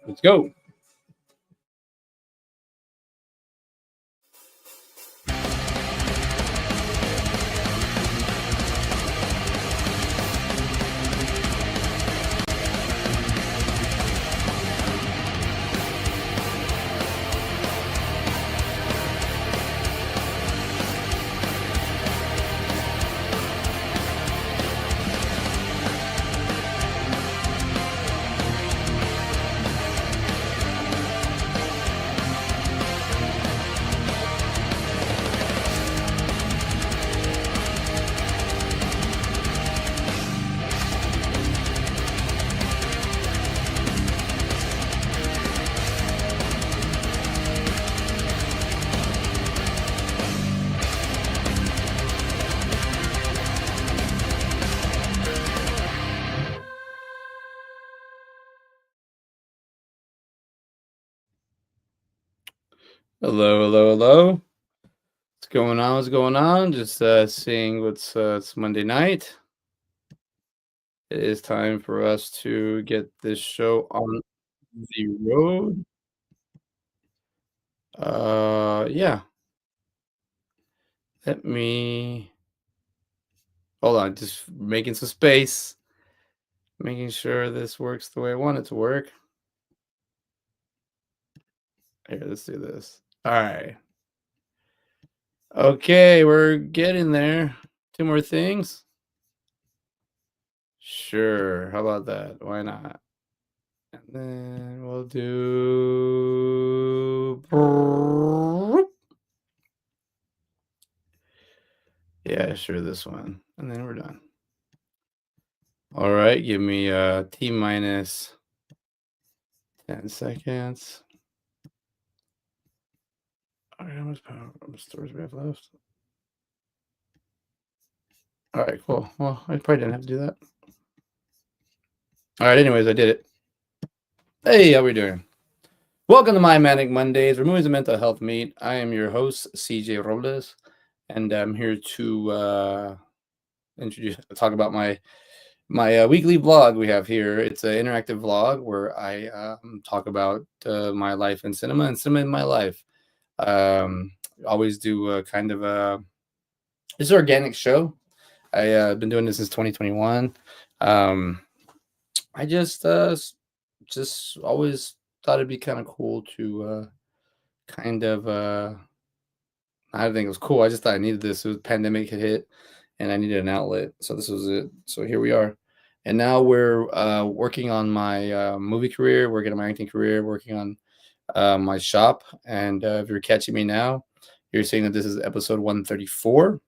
Let's go. Hello. What's going on? Just seeing it's Monday night. It is time for us to get this show on the road. Yeah. Let me hold on, just making some space, making sure this works the way I want it to work. Here, let's do this. All right. Okay, we're getting there. 2 more things. Sure. How about that? Why not? And then we'll do. Yeah, sure, this one. And then we're done. All right, give me T minus 10 seconds. All right, how much storage we have left? All right, cool. Well, I probably didn't have to do that. All right, anyways, I did it. Hey, how we doing? Welcome to my Manic Mondayz, where movies and mental health meet. I am your host, CJ Robles, and I'm here to talk about my weekly vlog we have here. It's an interactive vlog where I talk about my life in cinema and cinema in my life. Always do kind of this is an organic show. I've been doing this since 2021. I just always thought it'd be kind of cool to kind of I didn't think it was cool. I just thought I needed this. It was pandemic had hit, and I needed an outlet. So this was it. So here we are. And now we're working on my movie career, working on my acting career, working on my shop. And if you're catching me now, you're seeing that this is episode 134.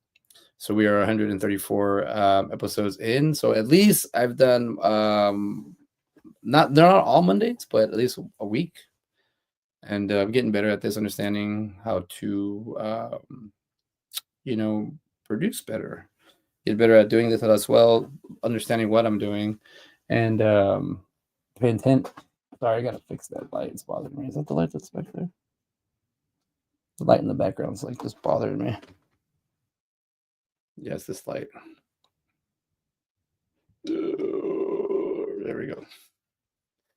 So we are 134 episodes in. So at least I've done they're not all Mondays, but at least a week. And I'm getting better at this, understanding how to produce better. Get better at doing this as well, understanding what I'm doing, and pay intent. Sorry, I gotta fix that light. It's bothering me. Is that the light that's back there? The light in the background is like just bothering me. Yes, this light. There we go.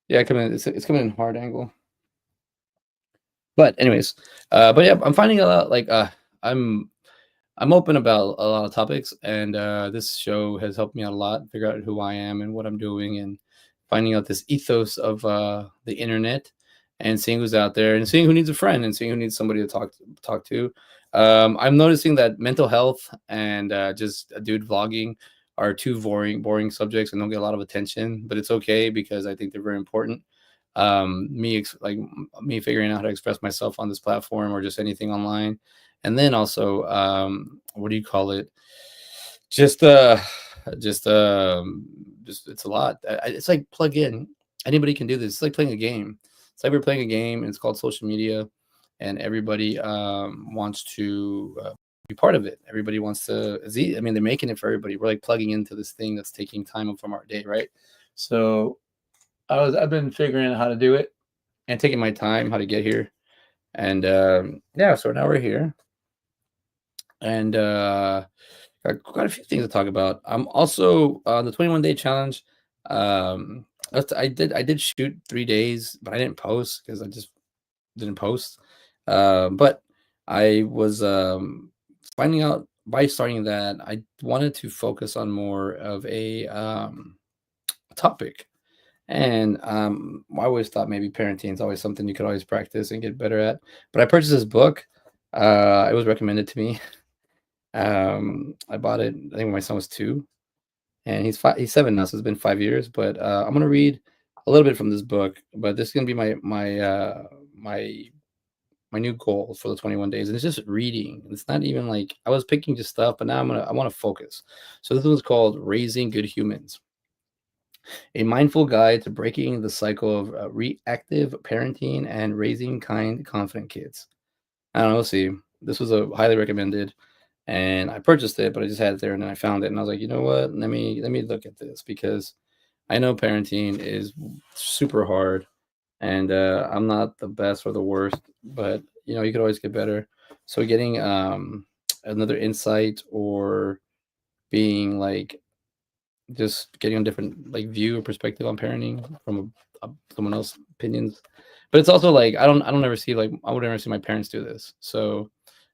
Yeah, it's coming in hard angle. But anyways, but yeah, I'm finding a lot like I'm open about a lot of topics, and this show has helped me out a lot, figure out who I am and what I'm doing, and finding out this ethos of the internet, and seeing who's out there, and seeing who needs a friend, and seeing who needs somebody to talk to. I'm noticing that mental health and just a dude vlogging are two boring subjects and don't get a lot of attention, but it's okay because I think they're very important. Me figuring out how to express myself on this platform or just anything online. And then also, what do you call it? Just it's a lot. It's like plug in. Anybody can do this. It's like playing a game. It's like we're playing a game, and it's called social media, and everybody wants to be part of it. Everybody wants to. I mean, they're making it for everybody. We're like plugging into this thing that's taking time from our day, right? So I've been figuring out how to do it and taking my time how to get here, and yeah. So now we're here. And got quite a few things to talk about. I'm also on the 21-day challenge. I did shoot 3 days, but I didn't post because I just didn't post. But I was finding out by starting that I wanted to focus on more of a topic. And I always thought maybe parenting is always something you could always practice and get better at. But I purchased this book. It was recommended to me. I bought it, I think when my son was 2, and he's 7 now, so it's been 5 years, but, I'm gonna read a little bit from this book, but this is gonna be my new goal for the 21 days, and it's just reading. It's not even like I was picking just stuff, but now I wanna focus. So this one's called Raising Good Humans: A Mindful Guide to Breaking the Cycle of, Reactive Parenting and Raising Kind, Confident Kids. I don't know, we'll see. This was a highly recommended, and I purchased it, but I just had it there, and then I found it, and I was like, you know what? Let me look at this because I know parenting is super hard, and I'm not the best or the worst, but you could always get better. So getting another insight or being like just getting a different like view or perspective on parenting from someone else's opinions. But it's also like I don't ever see like I would never see my parents do this. So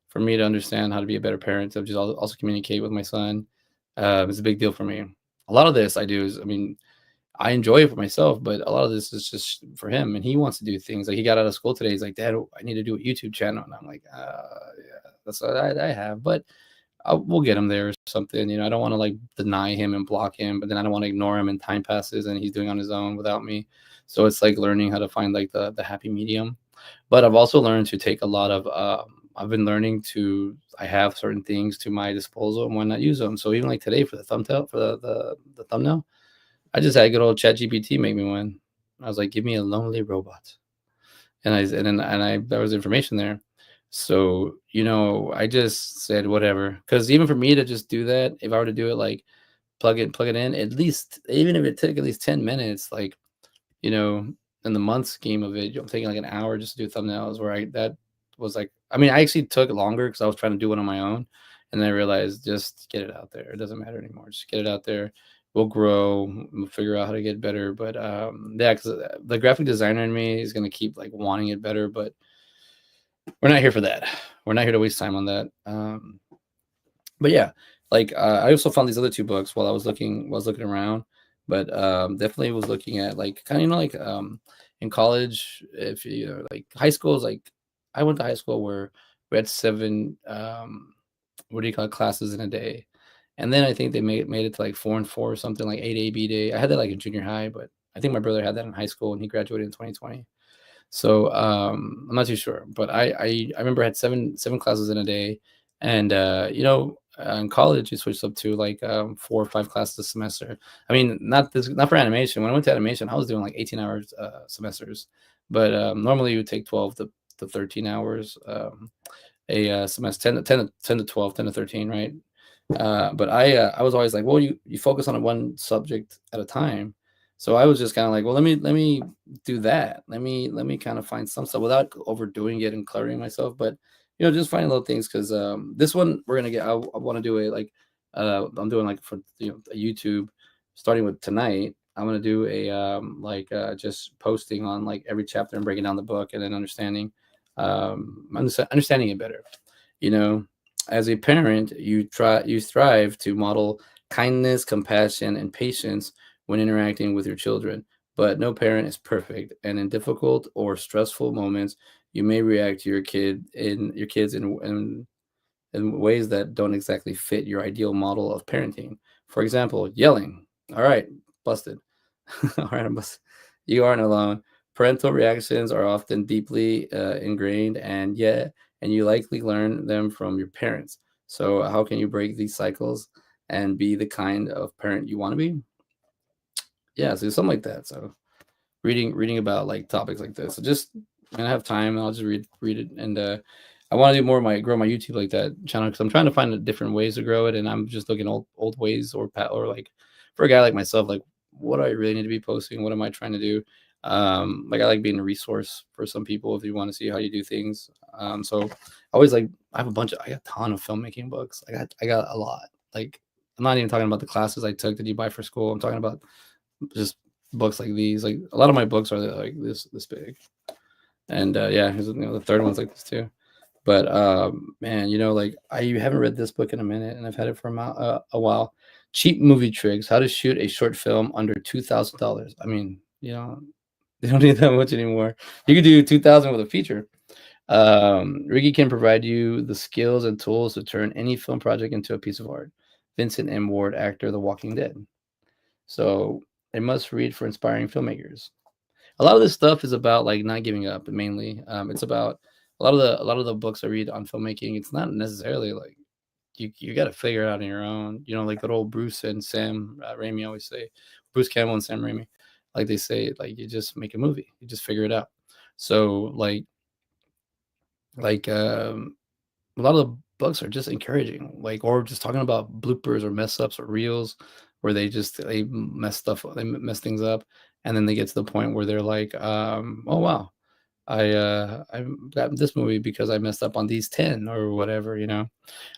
for me to understand how to be a better parent, to just also communicate with my son, is a big deal for me. A lot of this I do is, I mean, I enjoy it for myself, but a lot of this is just for him, and he wants to do things. Like he got out of school today. He's like, "Dad, I need to do a YouTube channel," and I'm like, "Yeah, that's what I have." But we'll get him there or something. I don't want to like deny him and block him, but then I don't want to ignore him and time passes and he's doing on his own without me. So it's like learning how to find like the happy medium. But I've also learned to take a lot of I've been learning to I have certain things to my disposal and when not use them. So even like today for the thumbnail for the thumbnail, I just had good old chat GPT make me one. I was like, give me a lonely robot. And I there was information there. So, I just said whatever. Because even for me to just do that, if I were to do it like plug it in, at least even if it took at least 10 minutes, like, you know, in the month scheme of it, I'm taking like an hour just to do thumbnails where I that was like I mean, I actually took longer because I was trying to do it on my own. And then I realized just get it out there. It doesn't matter anymore. Just get it out there. We'll grow. We'll figure out how to get better. But yeah, because the graphic designer in me is gonna keep like wanting it better, but we're not here for that. We're not here to waste time on that. But yeah, like I also found these other two books while I was looking around, but definitely was looking at like kind of like in college, if like high school is like I went to high school where we had 7 what do you call it, classes in a day, and then I think they made it to like 4 and 4 or something like 8 A B day. I had that like in junior high, but I think my brother had that in high school and he graduated in 2020. So I'm not too sure, but I remember I had seven classes in a day, and in college it switched up to like 4 or 5 classes a semester. I mean, not for animation. When I went to animation, I was doing like 18 hours semesters, but normally you would take 12 to 13 hours a semester, 10 to 12, 10 to 13, right? But I was always like, well, you focus on one subject at a time. So I was just kind of like, well, let me do that. Let me kind of find some stuff without overdoing it and cluttering myself. But just finding little things because this one we're gonna get. I want to do a like I'm doing like for a YouTube starting with tonight. I'm gonna do a like just posting on like every chapter and breaking down the book and then understanding it better. You know, as a parent, you strive to model kindness, compassion, and patience when interacting with your children. But no parent is perfect, and in difficult or stressful moments, you may react to your kids in ways that don't exactly fit your ideal model of parenting. For example, yelling. All right, busted. All right, I'm busted. You aren't alone. Parental reactions are often deeply ingrained, and you likely learn them from your parents. So, how can you break these cycles and be the kind of parent you want to be? Yeah, so something like that. So, reading about like topics like this. So just when I have time, I'll just read it, and I want to do more of my grow my YouTube like that channel because I'm trying to find different ways to grow it, and I'm just looking old ways or like for a guy like myself, like what do I really need to be posting? What am I trying to do? Like I like being a resource for some people if you want to see how you do things. So I always like I have a ton of filmmaking books. I got a lot. Like, I'm not even talking about the classes I took that you buy for school. I'm talking about just books like these. Like a lot of my books are like this big. And yeah, here's, the third one's like this too. But man, like I haven't read this book in a minute, and I've had it for a while. Cheap movie tricks: How to shoot a short film under $2,000. I mean, they don't need that much anymore. You could do 2,000 with a feature. Ricky can provide you the skills and tools to turn any film project into a piece of art. Vincent M. Ward, actor, The Walking Dead. So a must read for inspiring filmmakers. A lot of this stuff is about like not giving up. Mainly, it's about a lot of the books I read on filmmaking. It's not necessarily like you got to figure it out on your own. Like the old Bruce and Sam Raimi always say, Bruce Campbell and Sam Raimi, like they say, like you just make a movie, you just figure it out. So like a lot of the books are just encouraging, like, or just talking about bloopers or mess ups or reels where they mess things up, and then they get to the point where they're like, oh wow, I got this movie because I messed up on these 10 or whatever.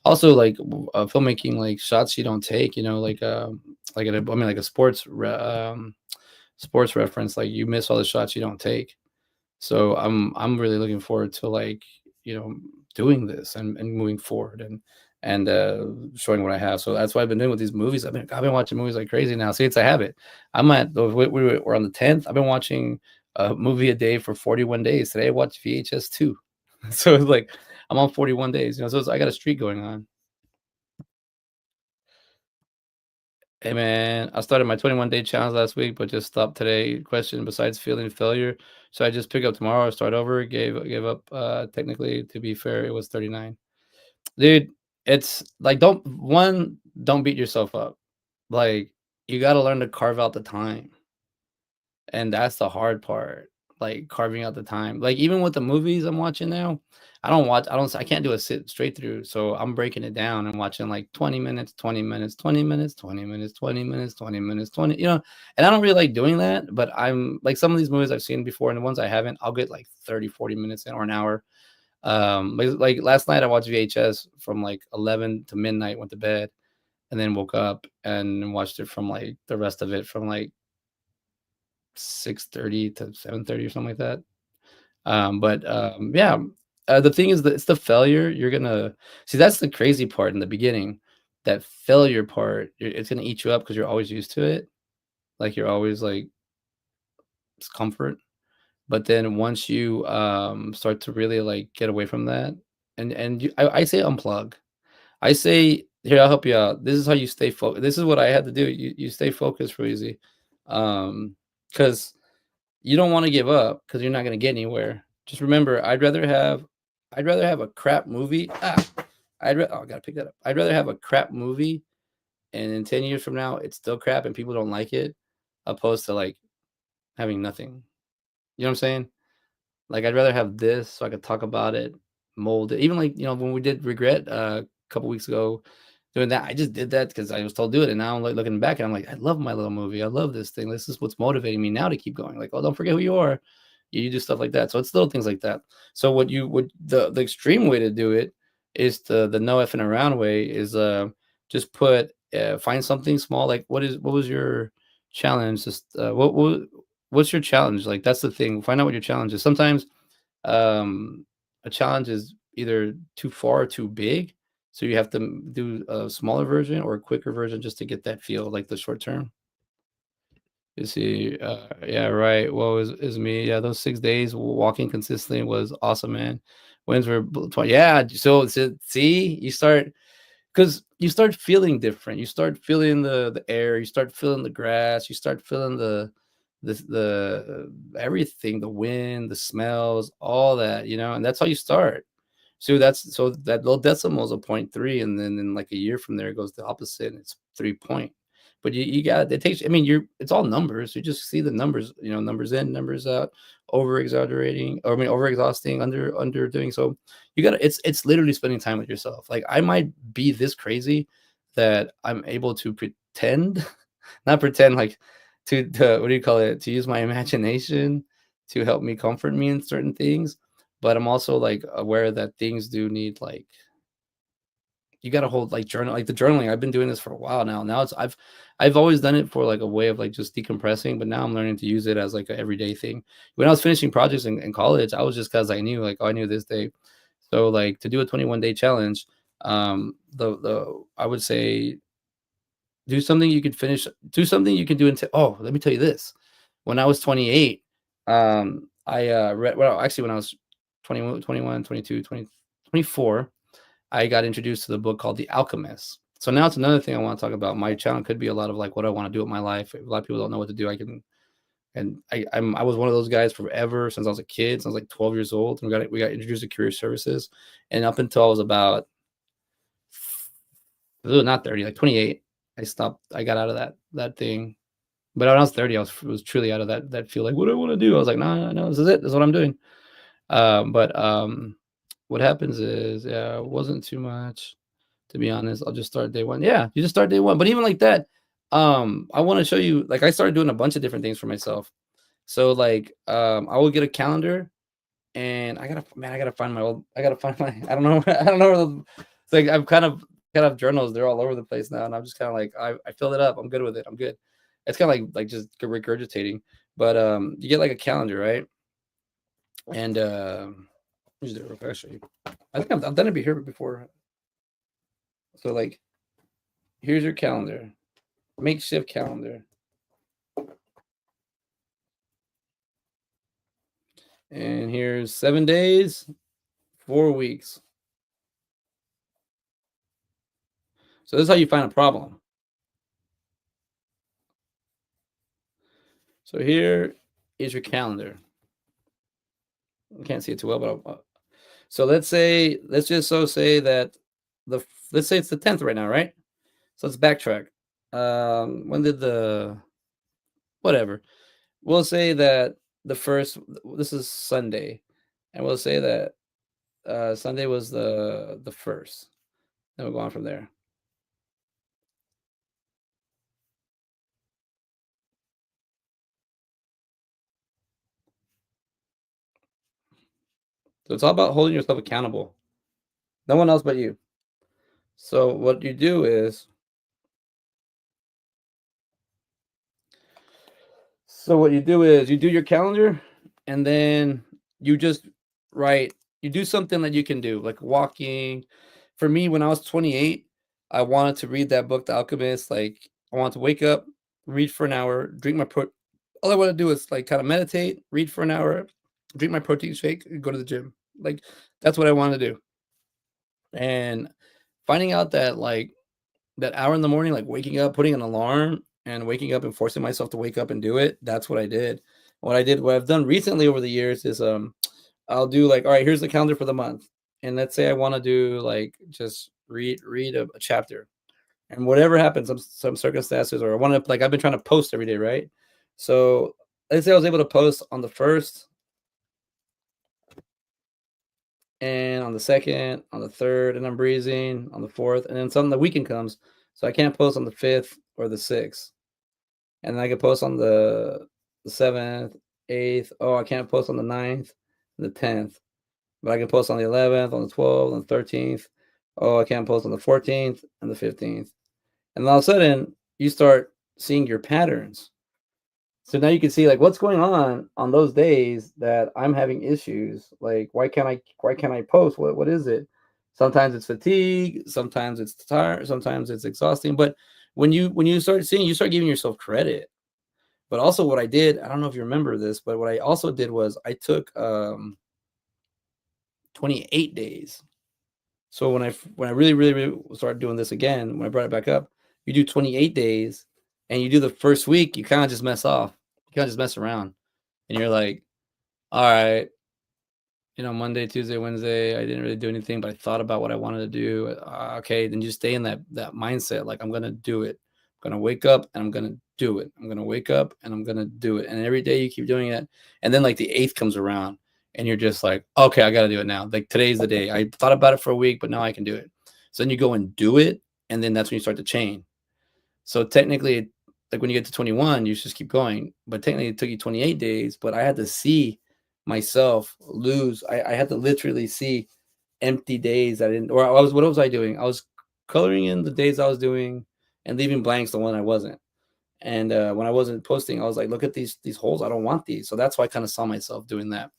Also, like filmmaking, like shots you don't take, like a sports reference, like you miss all the shots you don't take. So I'm really looking forward to like you know doing this and moving forward and showing what I have. So that's what I've been doing with these movies. I've been watching movies like crazy now. See, it's a habit. I'm at we're on the 10th. I've been watching a movie a day for 41 days. Today I watched VHS 2. So it's like I'm on 41 days. So I got a streak going on. Hey man, I started my 21-day challenge last week, but just stopped today. Question: Besides feeling failure, so I just pick up tomorrow, start over? Gave up. Technically, to be fair, it was 39. Dude, it's like don't beat yourself up. Like you got to learn to carve out the time. And that's the hard part, like carving out the time. Like even with the movies I'm watching now, I can't do a sit straight through. So I'm breaking it down and watching like 20 minutes, 20 minutes, 20 minutes, 20 minutes, 20 minutes, 20 minutes, 20. And I don't really like doing that, but I'm like some of these movies I've seen before and the ones I haven't, I'll get like 30, 40 minutes in or an hour. Like last night I watched VHS from like 11 to midnight, went to bed, and then woke up and watched it from like the rest of it from like 6:30 to 7:30 or something like that. But yeah, the thing is that it's the failure you're gonna see. That's the crazy part in the beginning. That failure part, it's gonna eat you up because you're always used to it. Like you're always like it's comfort. But then once you start to really like get away from that, I say unplug. I say here, I'll help you out. This is how you stay focused. This is what I had to do. You stay focused for easy, because you don't want to give up because you're not going to get anywhere. Just remember, I'd rather have a crap movie. I gotta pick that up. I'd rather have a crap movie, and in 10 years from now, it's still crap and people don't like it, opposed to like having nothing. You know what I'm saying? Like I'd rather have this so I could talk about it, mold it. Even like when we did regret a couple weeks ago, doing that, I just did that because I was told to do it, and now I'm like looking back and I'm like, I love my little movie. I love this thing. This is what's motivating me now to keep going. Like, oh, don't forget who you are. You do stuff like that. So it's little things like that. So what you would the extreme way to do it is the no effing around way is just find something small. Like what was your challenge? Just what's your challenge? Like that's the thing. Find out what your challenge is. Sometimes a challenge is either too far or too big, so you have to do a smaller version or a quicker version just to get that feel, like the short term. You see, yeah, right. Well, is me. Yeah, those 6 days walking consistently was awesome, man. Wins were yeah. So see, because you start feeling different. You start feeling the air. You start feeling the grass. You start feeling the everything, the wind, the smells, all that. And that's how you start. So that little decimal is a point three, and then in like a year from there, it goes the opposite, and it's 3 point. But you got it takes. I mean, it's all numbers. You just see the numbers. Numbers in, numbers out, over exaggerating, or I mean, over exhausting, under doing. So you got to. It's literally spending time with yourself. Like I might be this crazy that I'm able to pretend, not pretend like to what do you call it? To use my imagination to help me comfort me in certain things, but I'm also like aware that things do need like you gotta hold like journal like the journaling. I've been doing this for a while now. Now I've always done it for like a way of like just decompressing, but now I'm learning to use it as like an everyday thing. When I was finishing projects in college, I was just because I knew like, oh, I knew this day. So like to do a 21-day challenge, the I would say do something you could finish, do something you can do until, oh, let me tell you this. When I was 28, I read, well, actually when I was 21, 21, 22, 20, 24, I got introduced to the book called The Alchemist. So now it's another thing I want to talk about. My channel could be a lot of like what I want to do with my life. A lot of people don't know what to do. I can, and I was one of those guys forever since I was a kid, since I was like 12 years old, and we got introduced to career services, and up until I was about, not 30, like 28, I stopped. I got out of that thing. But when I was 30, I was truly out of that field. Like, what do I want to do? I was like, no, no, no, this is it. This is what I'm doing. But what happens is, yeah, it wasn't too much, to be honest. I'll just start day one. Yeah, you just start day one. But even like that, I want to show you, like, I started doing a bunch of different things for myself. So like, I will get a calendar, and I gotta find my old, I gotta find my, I don't know, I don't know. It's like I've kind of journals. They're all over the place now, and I'm just kind of like, I filled it up. I'm good with it. I'm good. It's kind of like just regurgitating. But you get like a calendar, right? And let me do it real quick. I'll show you. I think I've done it here before. So like, here's your calendar, makeshift calendar, and here's 7 days, 4 weeks. So this is how you find a problem. So here is your calendar. I can't see it too well, but so let's just say that let's say it's the 10th right now, right? So let's backtrack. When did the whatever? We'll say that the first, this is Sunday, and we'll say that Sunday was the first. Then we'll go on from there. So it's all about holding yourself accountable. No one else but you. So what you do is, you do your calendar, and then you just write. You do something that you can do, like walking. For me, when I was 28, I wanted to read that book, The Alchemist. Like, I wanted to wake up, read for an hour, drink my pro. All I want to do is like kind of meditate, read for an hour, drink my protein shake, and go to the gym. Like, that's what I want to do. And finding out that like that hour in the morning, like waking up, putting an alarm and waking up and forcing myself to wake up and do it, that's what I did. What I've done recently over the years is I'll do like, all right, here's the calendar for the month. And let's say I want to do like just read a chapter. And whatever happens, some circumstances, or I want to, like, I've been trying to post every day, right? So let's say I was able to post on the first, and on the second, on the third, and I'm breezing on the fourth, and then some the weekend comes, so I can't post on the fifth or the sixth, and then I can post on the seventh, eighth. Oh, I can't post on the ninth, the 10th, but I can post on the 11th, on the 12th, on the 13th. Oh, I can't post on the 14th and the 15th, and all of a sudden you start seeing your patterns. So now you can see like what's going on those days that I'm having issues. Like, why can't I post? What is it? Sometimes it's fatigue, sometimes it's tired, sometimes it's exhausting. But when you start seeing, you start giving yourself credit. But also what I did, I don't know if you remember this, but what I also did was I took 28 days. So when I really, really, really started doing this again, when I brought it back up, you do 28 days, and you do the first week, you kind of just mess off. You kind of just mess around, and you're like, all right, Monday, Tuesday, Wednesday, I didn't really do anything, but I thought about what I wanted to do. Okay, then you stay in that mindset, like, I'm gonna do it. I'm gonna wake up and I'm gonna do it. I'm gonna wake up and I'm gonna do it. And every day you keep doing it, and then like the eighth comes around, and you're just like, okay, I gotta do it now. Like, today's the day. I thought about it for a week, but now I can do it. So then you go and do it, and then that's when you start to chain. So technically, like when you get to 21, you just keep going. But technically, it took you 28 days. But I had to see myself lose. I had to literally see empty days. I didn't, or I was, what was I doing? I was coloring in the days I was doing and leaving blanks the one I wasn't. And when I wasn't posting, I was like, look at these holes. I don't want these. So that's why I kind of saw myself doing that.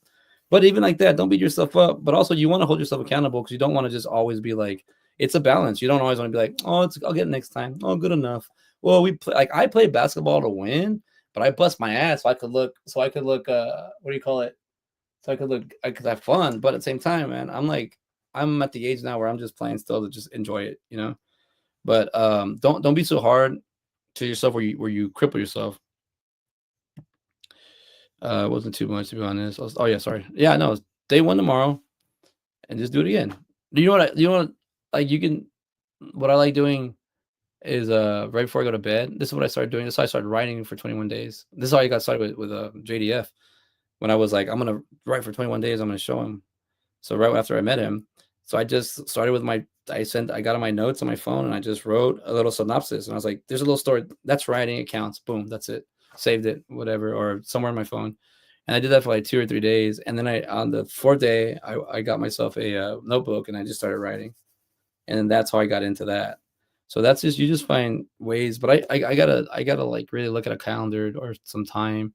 But even like that, don't beat yourself up. But also, you want to hold yourself accountable because you don't want to just always be like, it's a balance. You don't always want to be like, oh, I'll get it next time. Oh, good enough. Well, we play like I play basketball to win, but I bust my ass so I could look. What do you call it? So I could have fun. But at the same time, man, I'm at the age now where I'm just playing still to just enjoy it, you know. But don't be so hard to yourself where you cripple yourself. It wasn't too much to be honest. Oh yeah, sorry. Yeah, no, day one tomorrow, and just do it again. Do you know what? You know what? Like you can. What I like doing is right before I go to bed. This is what I started doing. This is how I started writing for 21 days. This is how I got started with JDF. When I was like, I'm gonna write for 21 days. I'm gonna show him. So right after I met him, so I just started with I got on my notes on my phone and I just wrote a little synopsis. And I was like, there's a little story. That's writing. It counts. Boom. That's it. Saved it, whatever, or somewhere on my phone. And I did that for like 2 or 3 days. And then on the fourth day, I got myself a notebook and I just started writing. And then that's how I got into that. So that's just, you just find ways, but I gotta like really look at a calendar or some time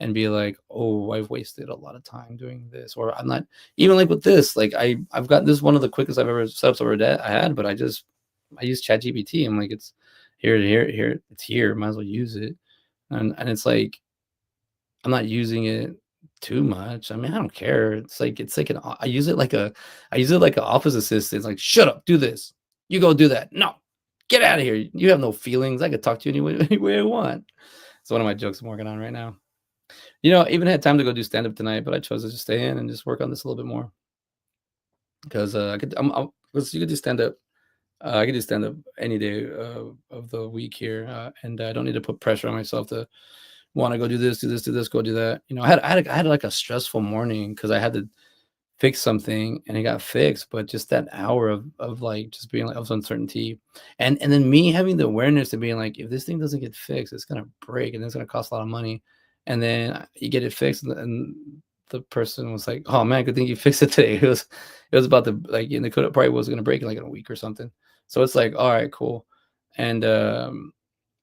and be like, oh, I've wasted a lot of time doing this, or I'm not even like with this, like I've got this one of the quickest I've ever setups ever I had, but I use Chat GPT. I'm like, it's here, it's here, might as well use it. And it's like, I'm not using it too much. I mean, I don't care. It's like I use it like an office assistant. It's like, shut up, do this. You go do that. No, get out of here. You have no feelings. I could talk to you any way I want. It's one of my jokes I'm working on right now. You know, I even had time to go do stand up tonight, but I chose to just stay in and just work on this a little bit more because because you could do stand up. I could do stand up any day of the week here, and I don't need to put pressure on myself to want to go do this, go do that. You know, I had like a stressful morning because I had to fix something and it got fixed, but just that hour of like just being like of uncertainty, and then me having the awareness of being like, if this thing doesn't get fixed, it's gonna break and it's gonna cost a lot of money, and then you get it fixed, and the person was like, "Oh man, good thing you fixed it today." It was about to like, and it could probably was gonna break in like in a week or something. So it's like, all right, cool, and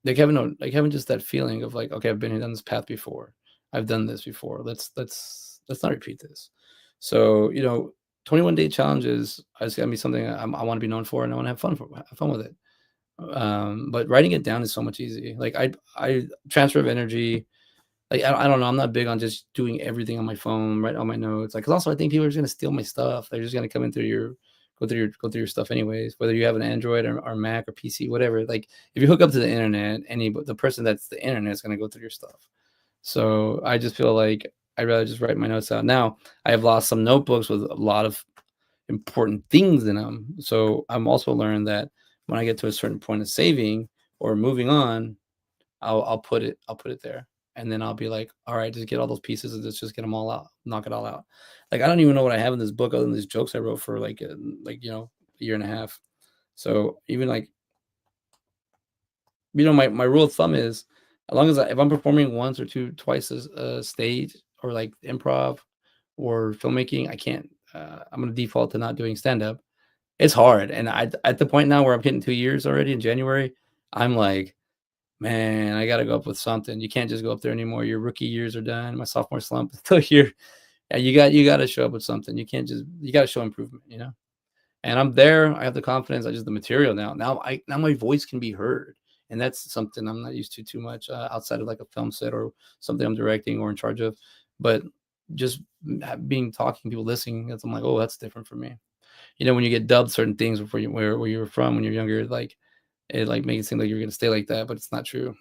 like having just that feeling of like, okay, I've been here, done this path before. I've done this before. Let's not repeat this. So, you know, 21 day challenges is gonna be something I want to be known for, and I want to have fun with it. But writing it down is so much easy. Like I transfer of energy. Like I don't know. I'm not big on just doing everything on my phone, write all my notes. Like, cause also I think people are just gonna steal my stuff. They're just gonna come in through go through your stuff anyways. Whether you have an Android or Mac or PC, whatever. Like if you hook up to the internet, the person that's the internet is gonna go through your stuff. So I just feel like I'd rather just write my notes out. Now I have lost some notebooks with a lot of important things in them. So I'm also learned that when I get to a certain point of saving or moving on, I'll put it there. And then I'll be like, all right, just get all those pieces and just get them all out, knock it all out. Like I don't even know what I have in this book other than these jokes I wrote for like you know, a year and a half. So even like, you know, my rule of thumb is as long as if I'm performing once or twice as a stage or like improv or filmmaking, I can't I'm gonna default to not doing stand up. It's hard. And I at the point now where I'm hitting 2 years already in January, I'm like, man, I gotta go up with something. You can't just go up there anymore. Your rookie years are done. My sophomore slump. So yeah, you gotta show up with something. You can't just you gotta show improvement, you know? And I'm there. I have the confidence. I just the material now. Now my voice can be heard, and that's something I'm not used to too much outside of like a film set or something I'm directing or in charge of. But just being talking, people listening, I'm like, oh, that's different for me. You know, when you get dubbed certain things before where you were from when you're younger, like it like makes it seem like you're gonna stay like that, but it's not true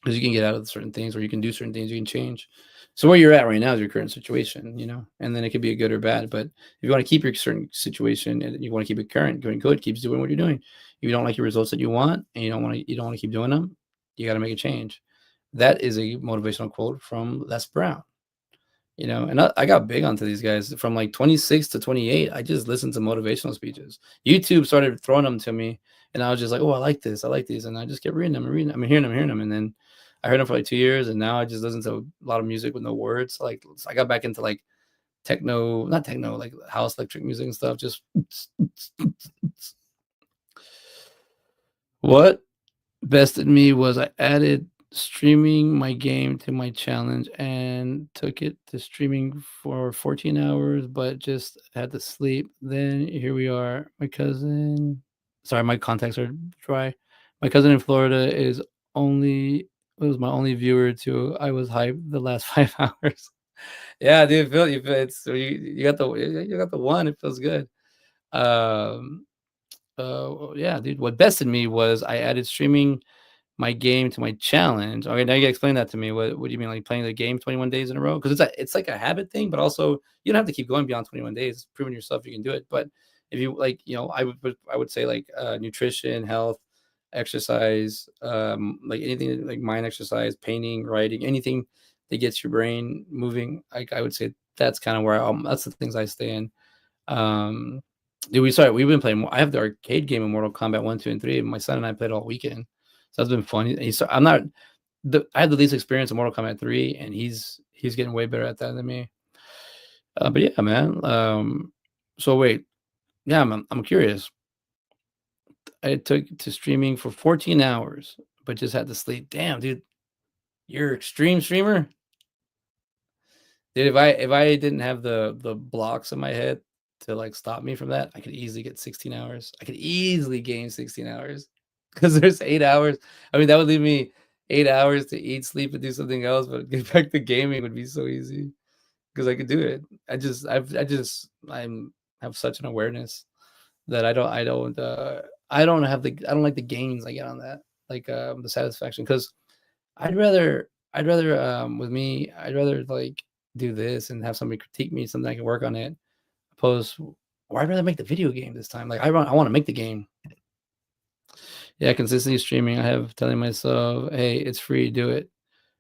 because you can get out of certain things or you can do certain things, you can change. So where you're at right now is your current situation, you know, and then it could be a good or bad. But if you want to keep your certain situation and you want to keep it current, going good, keep doing what you're doing. If you don't like your results that you want and you don't want to keep doing them, you got to make a change. That is a motivational quote from Les Brown. You know, and I got big onto these guys from like 26 to 28. I just listened to motivational speeches. YouTube started throwing them to me, and I was just like, "Oh, I like this. I like these," and I just kept reading them and reading them. I mean, hearing them, and then I heard them for like 2 years, and now I just listen to a lot of music with no words. Like so I got back into like techno, not techno, like house electric music and stuff. Just What bested me was I added streaming my game to my challenge and took it to streaming for 14 hours, but just had to sleep. Then here we are. My cousin, sorry, my contacts are dry. My cousin in Florida is only was my only viewer too. I was hyped the last 5 hours. Yeah, dude, you feel it's you got the one. It feels good. Um, yeah, dude. What bested me was I added streaming my game to my challenge. Okay, now you gotta explain that to me. What do you mean, like playing the game 21 days in a row? Because it's like a habit thing, but also you don't have to keep going beyond 21 days. It's proving yourself you can do it. But if you like, I would say like nutrition, health, exercise, like anything like mind exercise, painting, writing, anything that gets your brain moving. Like I would say that's kind of where that's the things I stay in. Um, dude, we've been playing. I have the arcade game of Mortal Kombat 1, 2, and 3. And my son and I played all weekend. So that's been fun. I'm not I had the least experience in Mortal Kombat 3, and he's getting way better at that than me. But yeah, man. So wait, yeah, I'm curious. I took to streaming for 14 hours, but just had to sleep. Damn, dude, you're extreme streamer. Dude, if I didn't have the blocks in my head to like stop me from that, I could easily get 16 hours. I could easily gain 16 hours because there's 8 hours. I mean, that would leave me 8 hours to eat, sleep, and do something else. But get back to gaming would be so easy because I could do it. I have such an awareness that I don't like the gains I get on that, like the satisfaction because with me, I'd rather like do this and have somebody critique me, something I can work on it, opposed or I'd rather make the video game this time. Like I want to make the game. Yeah, consistently streaming. I have telling myself, hey, it's free, do it.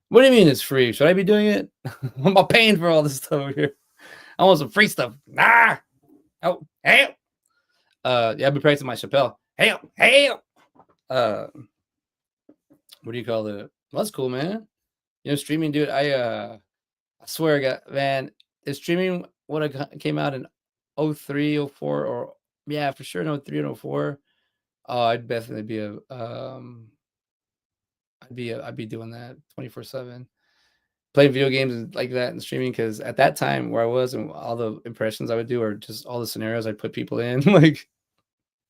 What do you mean it's free? Should I be doing it? I'm not paying for all this stuff over here. I want some free stuff. Nah. Oh, hey. Yeah, I've been practicing my Chappelle. Hey, hey. Uh, what do you call it? Well, that's cool, man. Streaming, dude. I swear, I got man. If streaming would have came out in 03, 04, or yeah, for sure in 03 and 04, oh, I'd definitely be I'd be doing that 24/7. Playing video games like that and streaming because at that time where I was and all the impressions I would do or just all the scenarios I'd put people in, like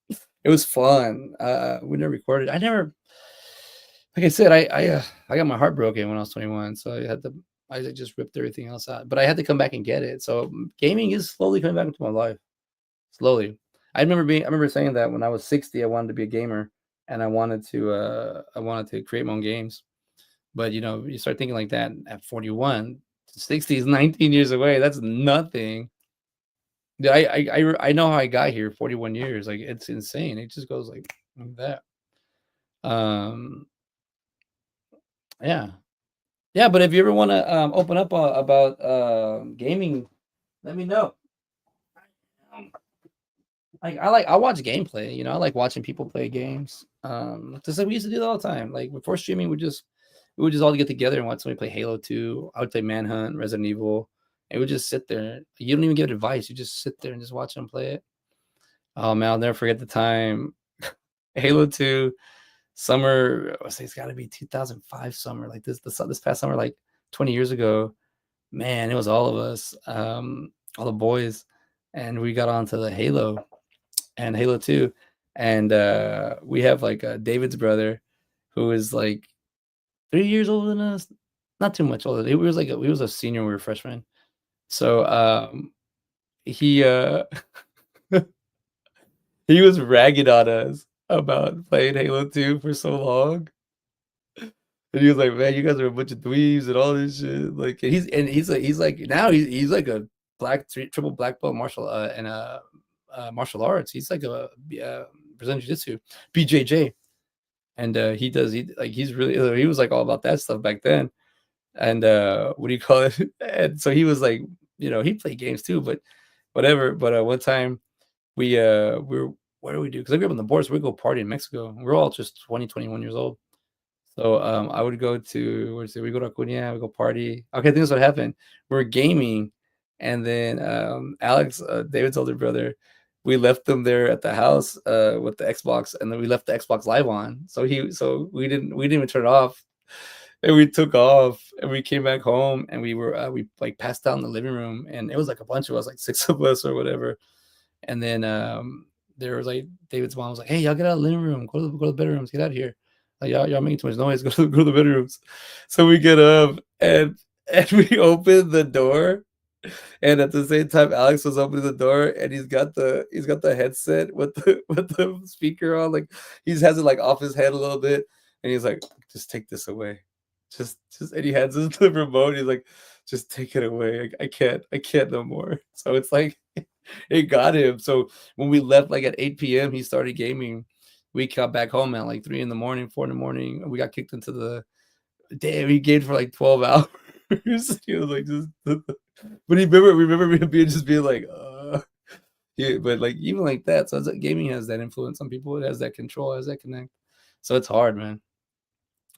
it was fun. We never recorded. Like I said, I got my heart broken when I was 21, so I just ripped everything else out. But I had to come back and get it. So gaming is slowly coming back into my life. Slowly. I remember saying that when I was 60, I wanted to be a gamer and I wanted to create my own games. But you start thinking like that at 41, 60 is 19 years away. That's nothing. Yeah, I know how I got here 41 years. Like it's insane. It just goes like that. Um yeah. Yeah, but if you ever want to open up about gaming, let me know. Um, I watch gameplay. I like watching people play games. Just like we used to do that all the time. Like before streaming, we would just all get together and watch somebody play Halo 2. I would play Manhunt, Resident Evil, and we would just sit there. You don't even give advice. You just sit there and just watch them play it. Oh man, I'll never forget the time Halo 2 summer. I say it's got to be 2005 summer, like this past summer, like 20 years ago. Man, it was all of us, all the boys, and we got onto the Halo and Halo 2. And we have like David's brother who is like 3 years older than us, not too much older. He was he was a senior when we were freshmen. So he he was ragging on us about playing Halo 2 for so long. And he was like, "Man, you guys are a bunch of dweebs and all this shit." Like, and he's like now he's like a triple black belt martial arts. He's like a Brazilian jiu-jitsu, BJJ, and he's really he was like all about that stuff back then. And what do you call it? And so he was like, he played games too, but whatever. But one time we were what do we do? Because I grew up on the borders, we go party in Mexico. We're all just 20, 21 years old. So I would go to we go to Acuña, we go party. Okay, I think that's what happened. We're gaming, and then Alex, David's older brother, we left them there at the house with the Xbox, and then we left the Xbox Live on. So we didn't even turn it off, and we took off, and we came back home, and we like passed out in the living room, and it was like a bunch of us, like six of us or whatever. And then there was like David's mom was like, "Hey, y'all get out of the living room, go to the bedrooms, get out of here. Like y'all making too much noise. Go to the bedrooms." So we get up and we open the door, and at the same time, Alex was opening the door, and he's got the headset with the with the speaker on, like he has it like off his head a little bit, and he's like, "Just take this away, just," and he hands us the remote. He's like, "Just take it away. I can't no more." So it's like it got him. So when we left, like at 8 p.m., he started gaming. We got back home at like 3 in the morning, 4 in the morning. And we got kicked into the damn. He gamed for like 12 hours. He was like, just, but he remember me being just being like, yeah. But like even like that, so it's like gaming has that influence on people. It has that control, has that connect. So it's hard, man.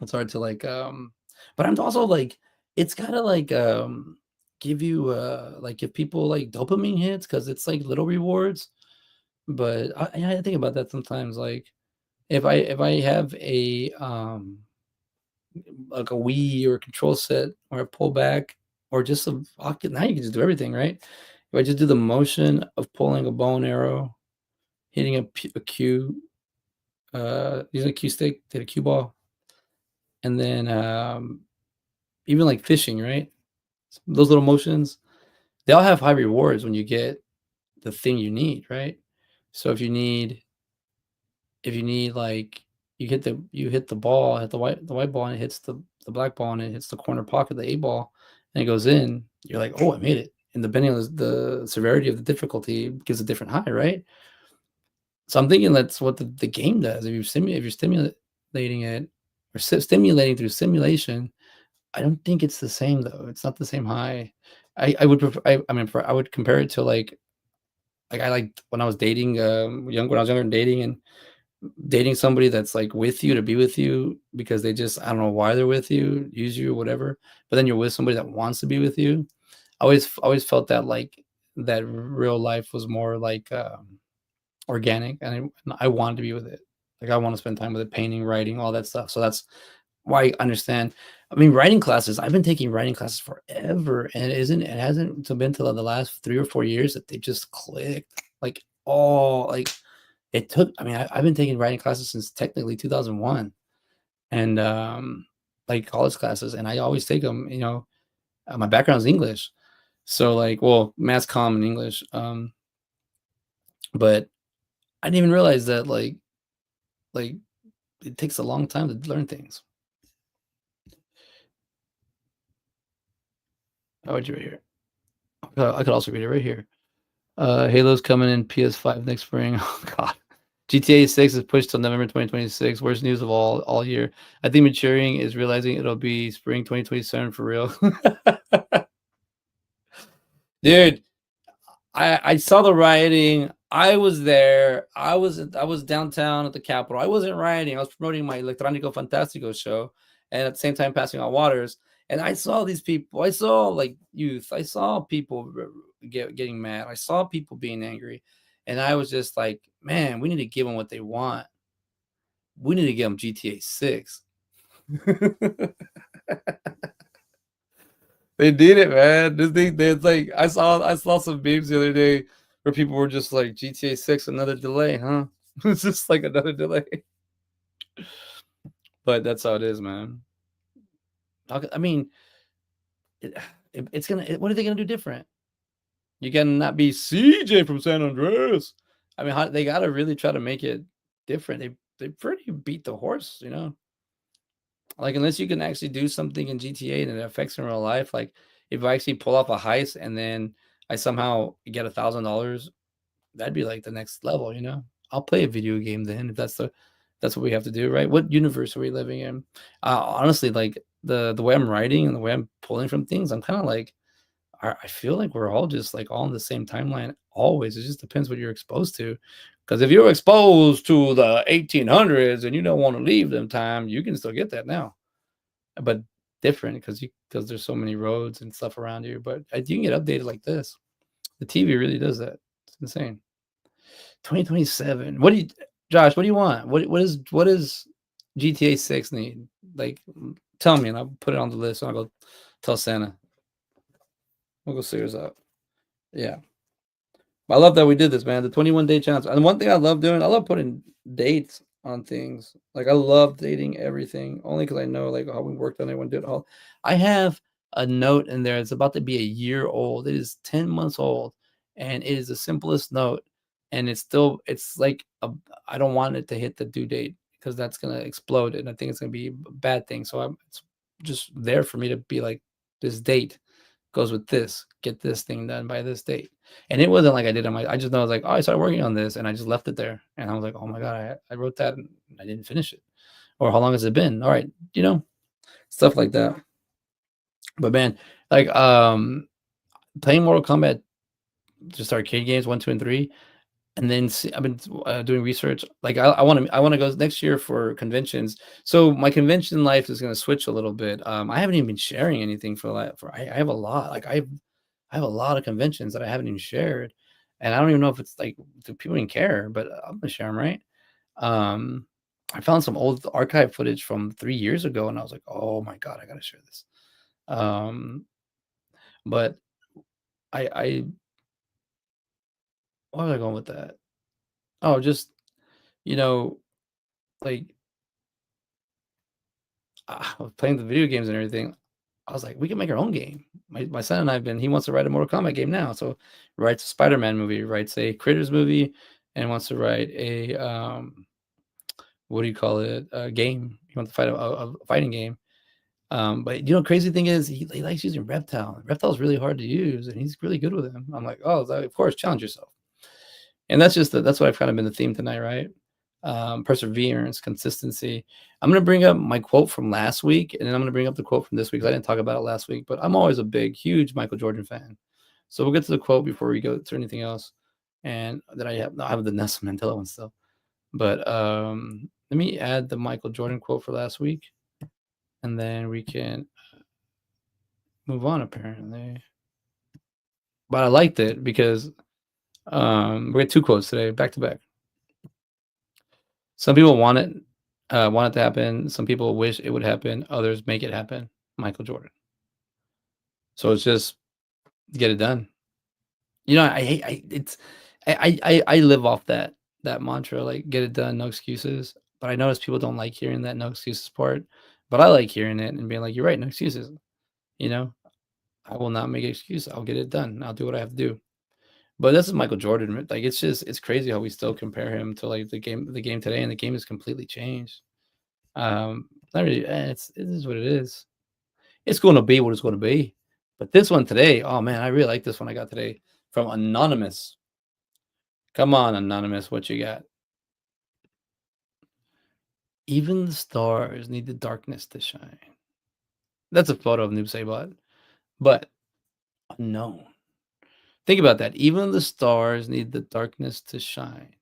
It's hard to like, but I'm also like, it's gotta like give you like give people like dopamine hits because it's like little rewards. But I think about that sometimes. Like if I have a like a Wii or a control set or a pull back or just a now you can just do everything, right? If I just do the motion of pulling a bow and arrow, hitting a cue, using a cue stick, did a cue ball, and then even like fishing, right? Those little motions, they all have high rewards when you get the thing you need, right? So if you need like you hit the ball, hit the white ball, and it hits the black ball, and it hits the corner pocket, the A ball, and it goes in, you're like, oh, I made it. And depending on the severity of the difficulty gives a different high, right? So I'm thinking that's what the game does. If you're stimulating it or stimulating through simulation, I don't think it's the same though. It's not the same high. I would prefer. I mean, I would compare it to like I like when I was dating when I was younger and dating somebody that's like with you to be with you because they just I don't know why they're with you, use you or whatever. But then you're with somebody that wants to be with you. I always felt that like that real life was more like organic, and I wanted to be with it. Like I want to spend time with it, painting, writing, all that stuff. So that's why I understand. I mean, writing classes. I've been taking writing classes forever, and it hasn't been till the last 3 or 4 years that they just clicked. Like all like it took. I mean, I've been taking writing classes since technically 2001, and like college classes, and I always take them. My background is English, so like, well, mass comm and English. But I didn't even realize that like it takes a long time to learn things. I would you right here. I could also read it right here. Halo's coming in PS5 next spring. Oh God. GTA 6 is pushed till November 2026. Worst news of all year. I think maturing is realizing it'll be spring 2027 for real. Dude, I saw the rioting. I was there. I was downtown at the Capitol. I wasn't rioting. I was promoting my Electrònico Funtastico show, and at the same time passing out waters. And I saw these people. I saw like youth. I saw people getting mad. I saw people being angry, and I was just like, man, we need to give them what they want. We need to give them GTA 6. They did it, man. This thing, it's like I saw some memes the other day where people were just like GTA 6, another delay, huh? It's just like another delay. But that's how it is, man. I mean, it, it's gonna. What are they gonna do different? You can not be CJ from San Andreas. I mean, they gotta really try to make it different. They pretty beat the horse, you know. Like unless you can actually do something in GTA and it affects in real life, like if I actually pull off a heist and then I somehow get $1,000, that'd be like the next level, you know. I'll play a video game then if that's what we have to do, right? What universe are we living in? Honestly, like the way I'm writing and the way I'm pulling from things, I'm kind of like I feel like we're all just like all in the same timeline always. It just depends what you're exposed to. Because if you're exposed to the 1800s and you don't want to leave them time, you can still get that now, but different because there's so many roads and stuff around you. But you can get updated like this. The TV really does that. It's insane. 2027. What do you Josh, what do you want? What is GTA 6 need? Like, tell me and I'll put it on the list and I'll go tell Santa. We'll go see yours out. Yeah. I love that we did this, man. The 21-day challenge. And one thing I love doing, I love putting dates on things. Like I love dating everything only because I know like how we worked on it, when do it all. I have a note in there. It's about to be a year old. It is 10 months old, and it is the simplest note. And it's like I don't want it to hit the due date because that's gonna explode, and I think it's gonna be a bad thing. So it's just there for me to be like, this date goes with this. Get this thing done by this date. And it wasn't like I did on my I just know I was like, "Oh, I started working on this," and I just left it there, and I was like, "Oh my god, I wrote that and I didn't finish it." Or, "How long has it been?" Alright, stuff like that. But man, like, playing Mortal Kombat, just arcade games 1, 2, and 3, and then I've been doing research. Like, I wanna go next year for conventions. So my convention life is gonna switch a little bit. I haven't even been sharing anything for that for I have a lot. Like, I have a lot of conventions that I haven't even shared, and I don't even know if it's like, do people even care? But I'm gonna share them, right? Um, I found some old archive footage from 3 years ago, and I was like, "Oh my god, I gotta share this." Um, but I where was I going with that? Oh, just, you know, like, playing the video games and everything, I was like, "We can make our own game." My son and I have been he wants to write a Mortal Kombat game now, so writes a Spider-Man movie, writes a Critters movie, and wants to write a, what do you call it? A game. He wants to fight a fighting game. But crazy thing is he likes using Reptile. Reptile is really hard to use, and he's really good with him. I'm like, "Oh, of course, challenge yourself." And that's what I've kind of been the theme tonight, right? Perseverance, consistency. I'm gonna bring up my quote from last week, and then I'm gonna bring up the quote from this week 'cause I didn't talk about it last week, but I'm always a big, huge Michael Jordan fan. So we'll get to the quote before we go to anything else. And then I have the Nelson Mandela one still. But let me add the Michael Jordan quote for last week, and then we can move on apparently. But I liked it because we had two quotes today, back to back. Some people want it to happen. Some people wish it would happen. Others make it happen. Michael Jordan. So it's just get it done. I hate I live off that mantra, like get it done, no excuses. But I notice people don't like hearing that no excuses part. But I like hearing it and being like, you're right, no excuses. You know, I will not make an excuse. I'll get it done. I'll do what I have to do. But this is Michael Jordan. Like it's crazy how we still compare him to like the game today, and the game has completely changed. Not really. It is what it is. It's going to be what it's going to be. But this one today, oh man, I really like this one I got today from Anonymous. Come on, Anonymous, what you got? Even the stars need the darkness to shine. That's a photo of Noob Saibot, but unknown. Think about that. Even the stars need the darkness to shine.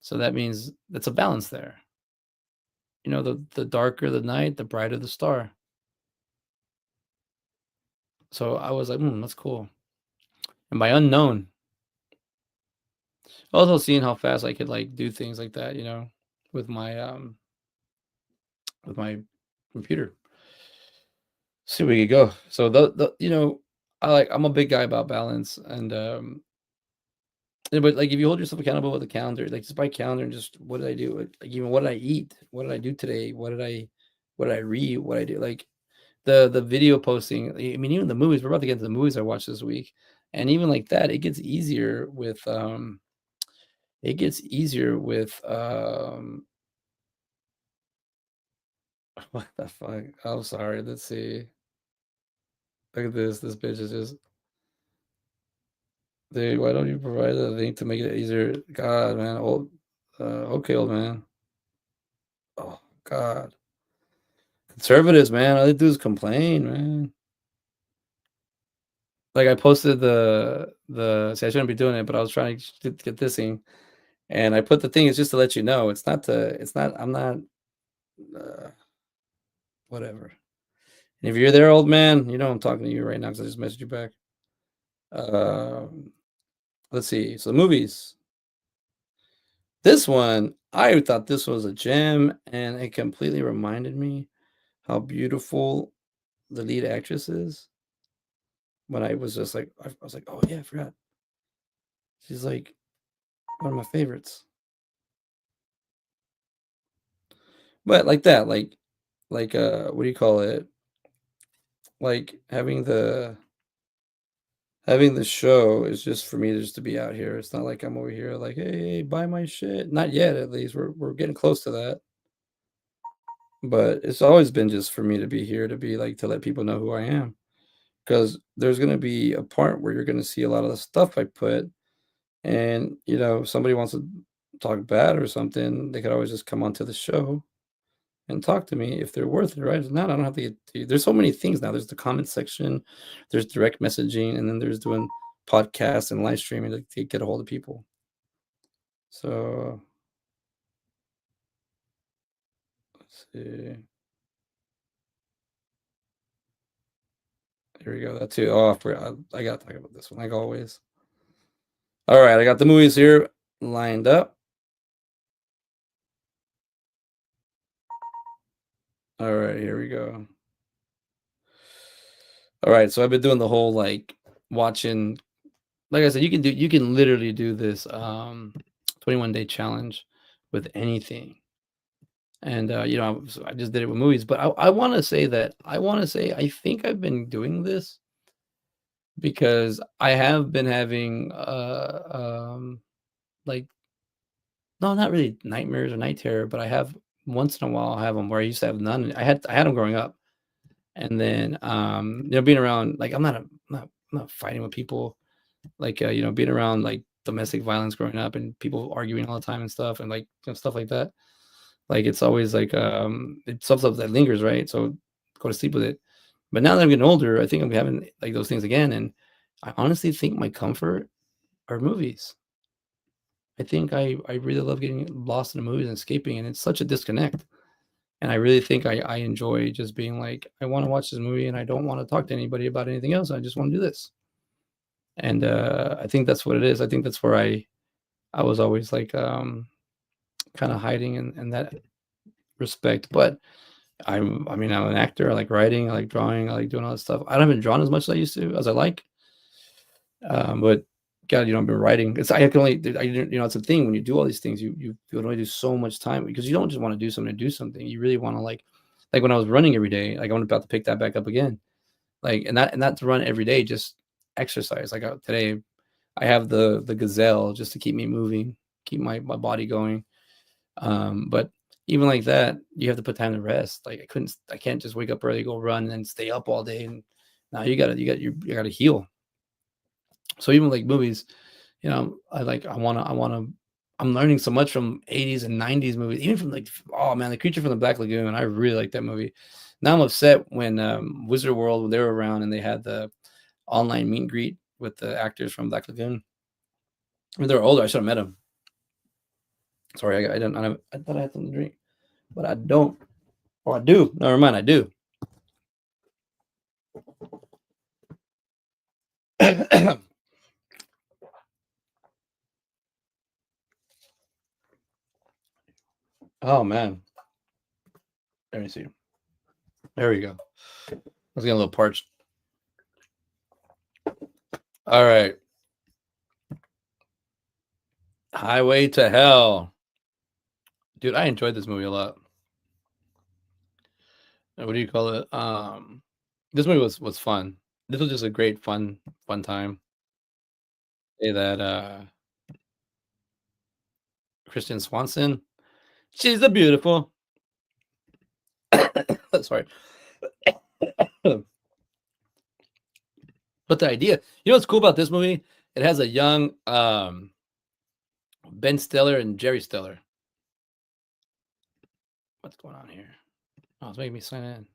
So that means that's a balance there. The darker the night, the brighter the star. So I was like, that's cool. And by unknown, also seeing how fast I could like do things like that, with my computer. See where we could go. So I'm a big guy about balance, and but like if you hold yourself accountable with a calendar, like just by calendar and just what did I do? Like even what did I eat? What did I do today? What did I read? What I do? Like the video posting. I mean, even the movies. We're about to get into the movies I watched this week, and even like that, it gets easier with what the fuck? I'm sorry. Let's see. Look at this. This bitch is just. Dude, why don't you provide a link to make it easier? God, man. Okay, old man. Oh, God. Conservatives, man. All they do is complain, man. Like I posted see, I shouldn't be doing it, but I was trying to get this thing, and I put the thing. It's just to let you know. I'm not. Uh, Whatever. And if you're there, old man, I'm talking to you right now because I just messaged you back. Um, let's see. So movies. This one, I thought this was a gem, and it completely reminded me how beautiful the lead actress is. When I was just like, I was like, oh yeah, I forgot. She's like one of my favorites. But like that, what do you call it? Like having the show is just for me just to be out here. It's not like I'm over here like, hey, buy my shit. Not yet, at least. We're getting close to that. But it's always been just for me to be here to be like to let people know who I am. Because there's gonna be a part where you're gonna see a lot of the stuff I put, and if somebody wants to talk bad or something, they could always just come onto the show and talk to me if they're worth it, right? If not, I don't have to there's so many things now. There's the comment section, there's direct messaging, and then there's doing podcasts and live streaming to get a hold of people. So let's see. Here we go. That too. Oh, I forgot. I gotta talk about this one, like always. All right, I got the movies here lined up. All right, here we go. All right, so I've been doing the whole watching. Like I said, you can literally do this 21-day challenge with anything. And so I just did it with movies, but I want to say I think I've been doing this because I have been having like no, not really nightmares or night terror, but I have once in a while I have them where I used to have none. I had them growing up, and then being around like I'm not fighting with people like being around like domestic violence growing up and people arguing all the time and stuff and like stuff like that. Like, it's always like, it's stuff that lingers, right? So go to sleep with it. But now that I'm getting older, I think I'm having like those things again. And I honestly think my comfort are movies. I think I really love getting lost in the movies and escaping, and it's such a disconnect. And I really think I enjoy just being like, I want to watch this movie and I don't want to talk to anybody about anything else. I just want to do this. And I think that's what it is. I think that's where I was always like kind of hiding in that respect. But I mean, I'm an actor. I like writing. I like drawing. I like doing all this stuff. I haven't drawn as much as I used to, as I like. But God, I've been writing. I can only, I didn't, it's a thing when you do all these things. You can only do so much time because you don't just want to do something to do something. You really want to like when I was running every day. Like I'm about to pick that back up again. Like and not to run every day, just exercise. Like today, I have the gazelle just to keep me moving, keep my body going. But even like that, you have to put time to rest. Like I can't just wake up early, go run, and then stay up all day. And now you gotta heal. So even like movies, I'm learning so much from 80s and 90s movies, even from like, oh man, The Creature from the Black Lagoon. I really like that movie. Now I'm upset when Wizard World, when they were around and they had the online meet and greet with the actors from Black Lagoon. When they were older, I should have met them. Sorry, I thought I had something to drink, but I don't. Oh, I do. Never mind, I do. Oh man. Let me see. There we go. I was getting a little parched. All right. Highway to Hell. Dude, I enjoyed this movie a lot. What do you call it? This movie was fun. This was just a great fun time. Say that Kristen Swanson, she's a beautiful. Sorry. But the idea, what's cool about this movie? It has a young Ben Stiller and Jerry Stiller. What's going on here? Oh, it's making me sign in.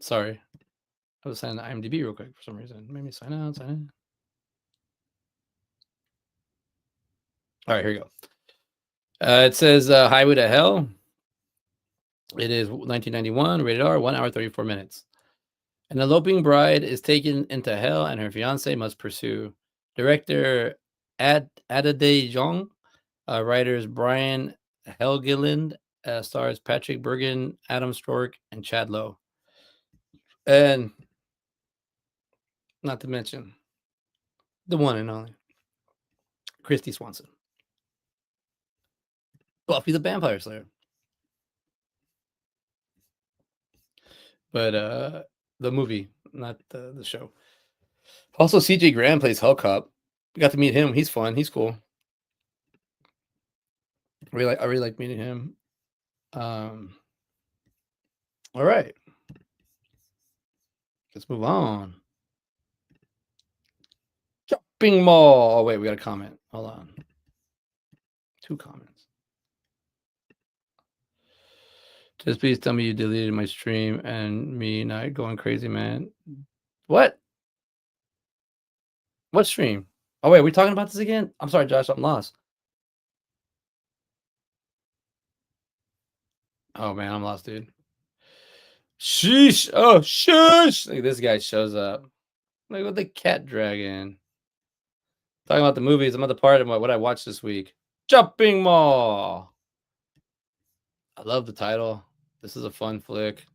Sorry. I was signing IMDb real quick for some reason. It made me sign out, sign in. All right, here we go. It says Highway to Hell. It is 1991, rated R, 1 hour, 34 minutes. An eloping bride is taken into hell and her fiancé must pursue. Director Adade Jong Writers Brian Helgeland, stars Patrick Bergen, Adam Stork, and Chad Lowe. And not to mention the one and only Christy Swanson, Buffy the Vampire Slayer. But the movie, not the show. Also, CJ Graham plays Hellcop. We got to meet him. He's fun. He's cool. I really like meeting him. All right, let's move on. Shopping mall. Oh wait, we got a comment. Hold on. 2 comments. Just please tell me you deleted my stream and me not going crazy, man. What? What stream? Oh wait, are we talking about this again? I'm sorry, Josh. I'm lost. Oh man, I'm lost, dude. Sheesh. Oh, shush. Look, this guy shows up. Look at the cat dragon. Talking about the movies. I'm at the part of what I watched this week. Shopping mall. I love the title. This is a fun flick.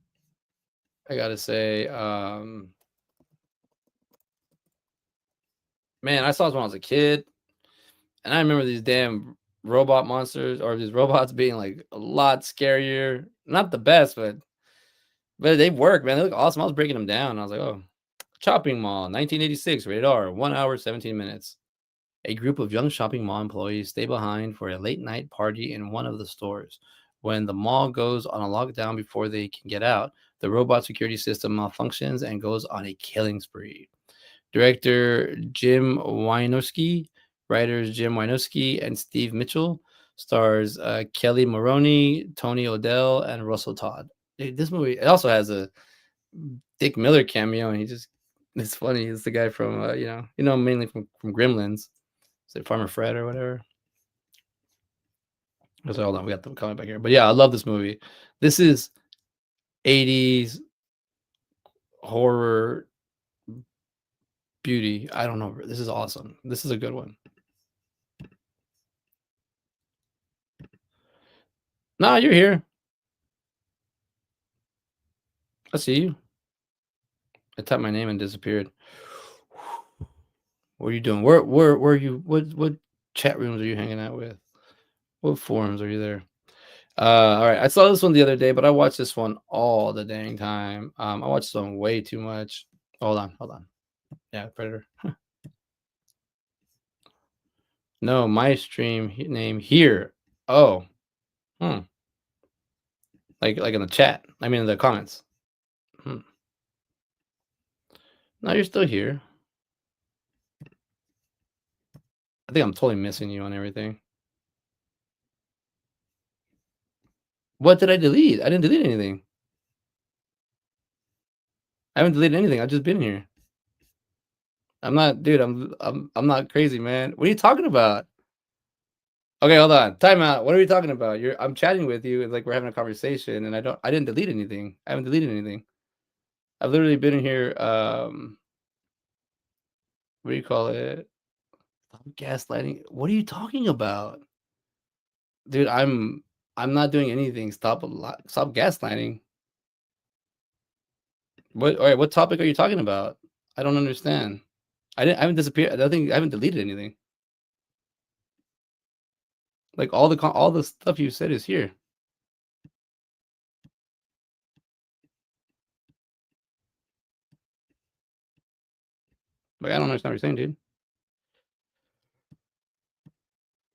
I gotta say, man, I saw this when I was a kid, and I remember these damn robot monsters or these robots being like a lot scarier. Not the best, but they work, man. They look awesome. I was breaking them down. I was like, oh, Shopping Mall, 1986, rated R, 1 hour, 17 minutes. A group of young shopping mall employees stay behind for a late night party in one of the stores. When the mall goes on a lockdown before they can get out, the robot security system malfunctions and goes on a killing spree. Director Jim Wynorski, writers Jim Wynorski and Steve Mitchell, stars Kelly Maroney, Tony O'Dell, and Russell Todd. This movie, it also has a Dick Miller cameo, and it's funny. It's the guy from mainly from Gremlins. Is it Farmer Fred or whatever? So hold on, we got them coming back here. But yeah, I love this movie. This is 80s horror beauty. I don't know. This is awesome. This is a good one. Nah, you're here. I see you. I typed my name and disappeared. What are you doing? Where are you? What chat rooms are you hanging out with? What forums are you there? All right. I saw this one the other day, but I watched this one all the dang time. I watched this one way too much. Hold on. Yeah, Predator. No, my stream name here. Oh, hmm. Like in the chat. I mean in the comments. Hmm. No, you're still here. I think I'm totally missing you on everything. What did I delete? I didn't delete anything. I haven't deleted anything. I've just been here. I'm not, dude. I'm not crazy, man. What are you talking about? Okay, hold on. Time out. What are we talking about? I'm chatting with you, and like we're having a conversation, and I didn't delete anything. I haven't deleted anything. I've literally been in here. What do you call it? Stop gaslighting. What are you talking about, dude? I'm not doing anything. Stop gaslighting. What? All right. What topic are you talking about? I don't understand. I haven't disappeared. I haven't deleted anything. Like all the stuff you said is here. Like I don't understand what you're saying, dude.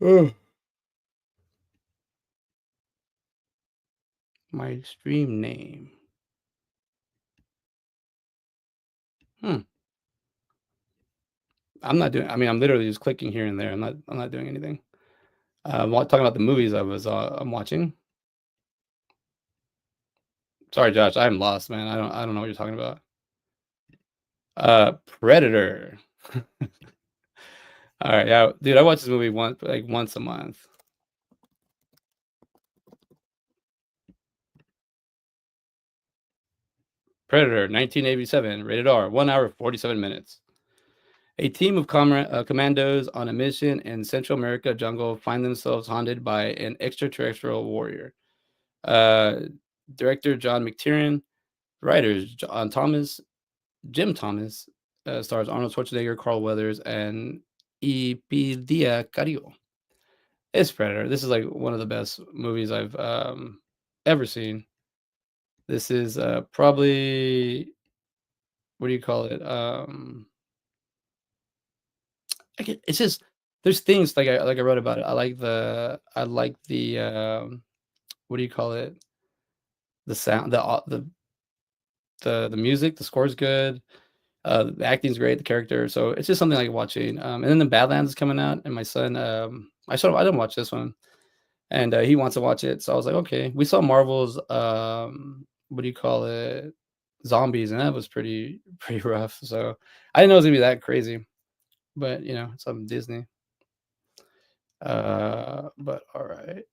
Ugh. My stream name. Hmm. I'm not doing. I mean, I'm literally just clicking here and there. I'm not doing anything. I'm talking about the movies I'm watching. Sorry, Josh. I'm lost, man. I don't know what you're talking about. Predator. All right, yeah, dude. I watch this movie once a month. Predator, 1987, rated R, 1 hour 47 minutes. A team of commandos on a mission in Central America jungle find themselves haunted by an extraterrestrial warrior. Uh, Director John McTiernan, writers John Thomas, Jim Thomas, stars Arnold Schwarzenegger, Carl Weathers, and Epidia Carrillo. It's Predator. This is like one of the best movies I've ever seen. This is probably, what do you call it? It's just, there's things like I wrote about it. I like the what do you call it? The sound, the music, the score's good. The acting's great, the character. So it's just something I like watching. And then the Badlands is coming out, and my son, I didn't watch this one, and he wants to watch it. So I was like, okay. We saw Marvel's what do you call it? Zombies, and that was pretty rough. So I didn't know it was gonna be that crazy, but it's on Disney. But all right.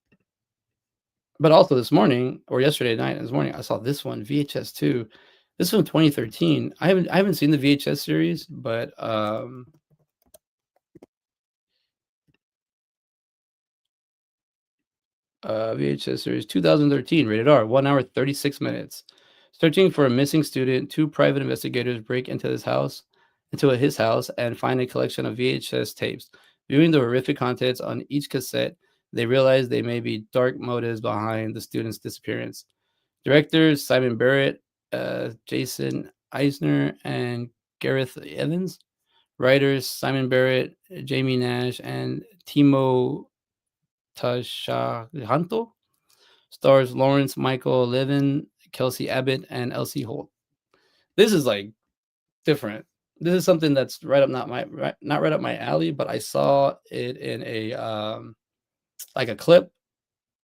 But also this morning or yesterday night and this morning, I saw this one, VHS 2. This is from 2013. I haven't seen the VHS series, but VHS series 2013, rated R, 1 hour 36 minutes. Searching for a missing student, two private investigators break into his house and find a collection of VHS tapes. Viewing the horrific contents on each cassette, they realize they may be dark motives behind the student's disappearance. Directors Simon Barrett, Jason Eisner, and Gareth Evans. Writers Simon Barrett, Jamie Nash, and Timo Tashahanto. Stars Lawrence Michael Levin, Kelsey Abbott, and Elsie Holt. This is like different. This is something that's not right up my alley, but I saw it in a like a clip.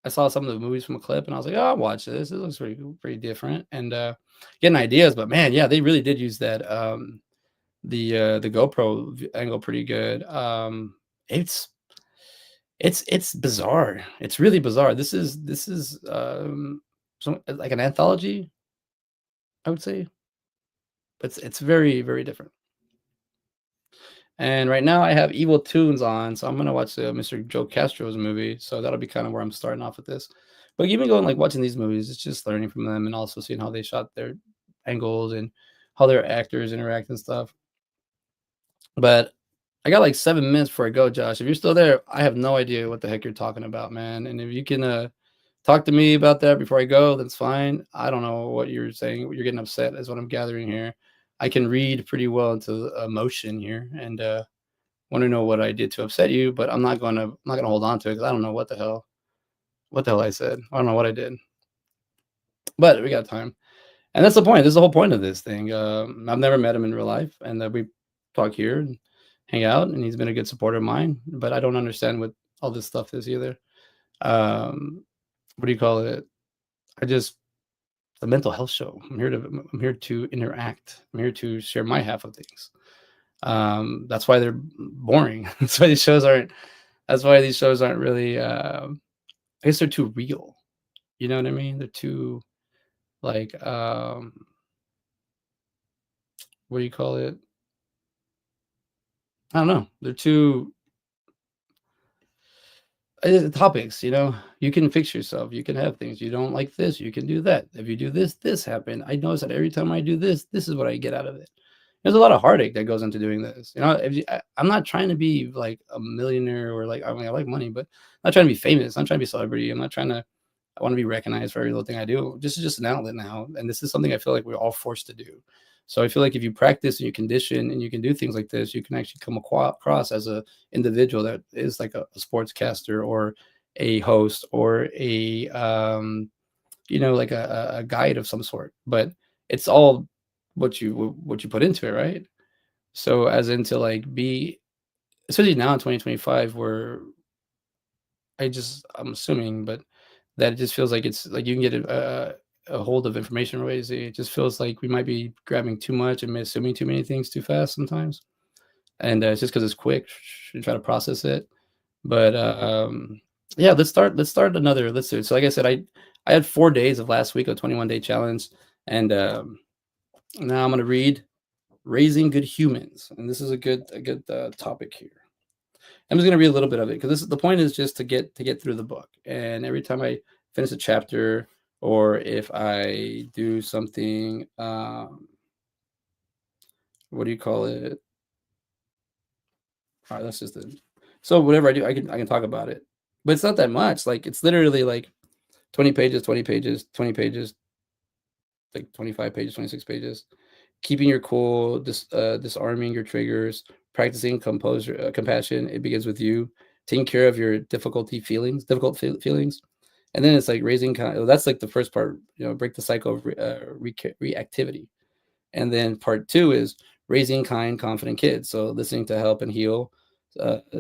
I saw some of the movies from a clip, and I was like, "Oh, I'll watch this. It looks pretty different." And getting ideas, but man, yeah, they really did use that the GoPro angle pretty good. It's it's bizarre. It's really bizarre. This is like an anthology, I would say. But it's very, very different. And right now I have Evil Tunes on, so I'm gonna watch Mr. Joe Castro's movie. So that'll be kind of where I'm starting off with this. But even going like watching these movies, it's just learning from them and also seeing how they shot their angles and how their actors interact and stuff. But I got like 7 minutes before I go, Josh. If you're still there, I have no idea what the heck you're talking about, man. And if you can talk to me about that before I go, that's fine. I don't know what you're saying. You're getting upset, is what I'm gathering here. I can read pretty well into emotion here, and want to know what I did to upset you. But I'm not gonna hold on to it because I don't know what the hell I said. I don't know what I did. But we got time. And that's the point. This is the whole point of this thing. I've never met him in real life, and we talk here and hang out, and he's been a good supporter of mine. But I don't understand what all this stuff is either. Um, what do you call it? I just the mental health show. I'm here to interact. I'm here to share my half of things. That's why they're boring. That's why these shows aren't. That's why these shows aren't really. I guess they're too real. You know what I mean? They're too like what do you call it? I don't know. They're too topics, you can fix yourself. You can have things. You don't like this, you can do that. If you do this, this happened. I notice that every time I do this, this is what I get out of it. There's a lot of heartache that goes into doing this. I'm not trying to be like a millionaire or like, I mean, I like money, but I'm not trying to be famous. I'm trying to be a celebrity. I'm not trying to, I want to be recognized for every little thing I do. This is just an outlet now. And this is something I feel like we're all forced to do. So I feel like if you practice and you condition and you can do things like this, you can actually come across as a individual that is like a sportscaster or a host or a like a guide of some sort. But it's all what you put into it, right? So as into like be especially now in 2025 where I'm assuming, but that it just feels like it's like you can get a hold of information really easy. It just feels like we might be grabbing too much and assuming too many things too fast sometimes. And it's just because it's quick and try to process it. But yeah, let's start another. Let's do it. So like I said, I had 4 days of last week, a 21-day challenge, and now I'm gonna read Raising Good Humans, and this is a good topic here. I'm just gonna read a little bit of it because the point is just to get through the book. And every time I finish a chapter, or if I do something, what do you call it? All right, that's just it. So whatever I do, I can talk about it, but it's not that much. Like it's literally like 20 pages, 20 pages, 20 pages, like 25 pages, 26 pages. Keeping your cool, disarming your triggers, practicing composure, compassion. It begins with you. Taking care of your difficult feelings, and then it's like raising. That's like the first part. Break the cycle of reactivity, and then part two is raising kind, confident kids. So listening to help and heal,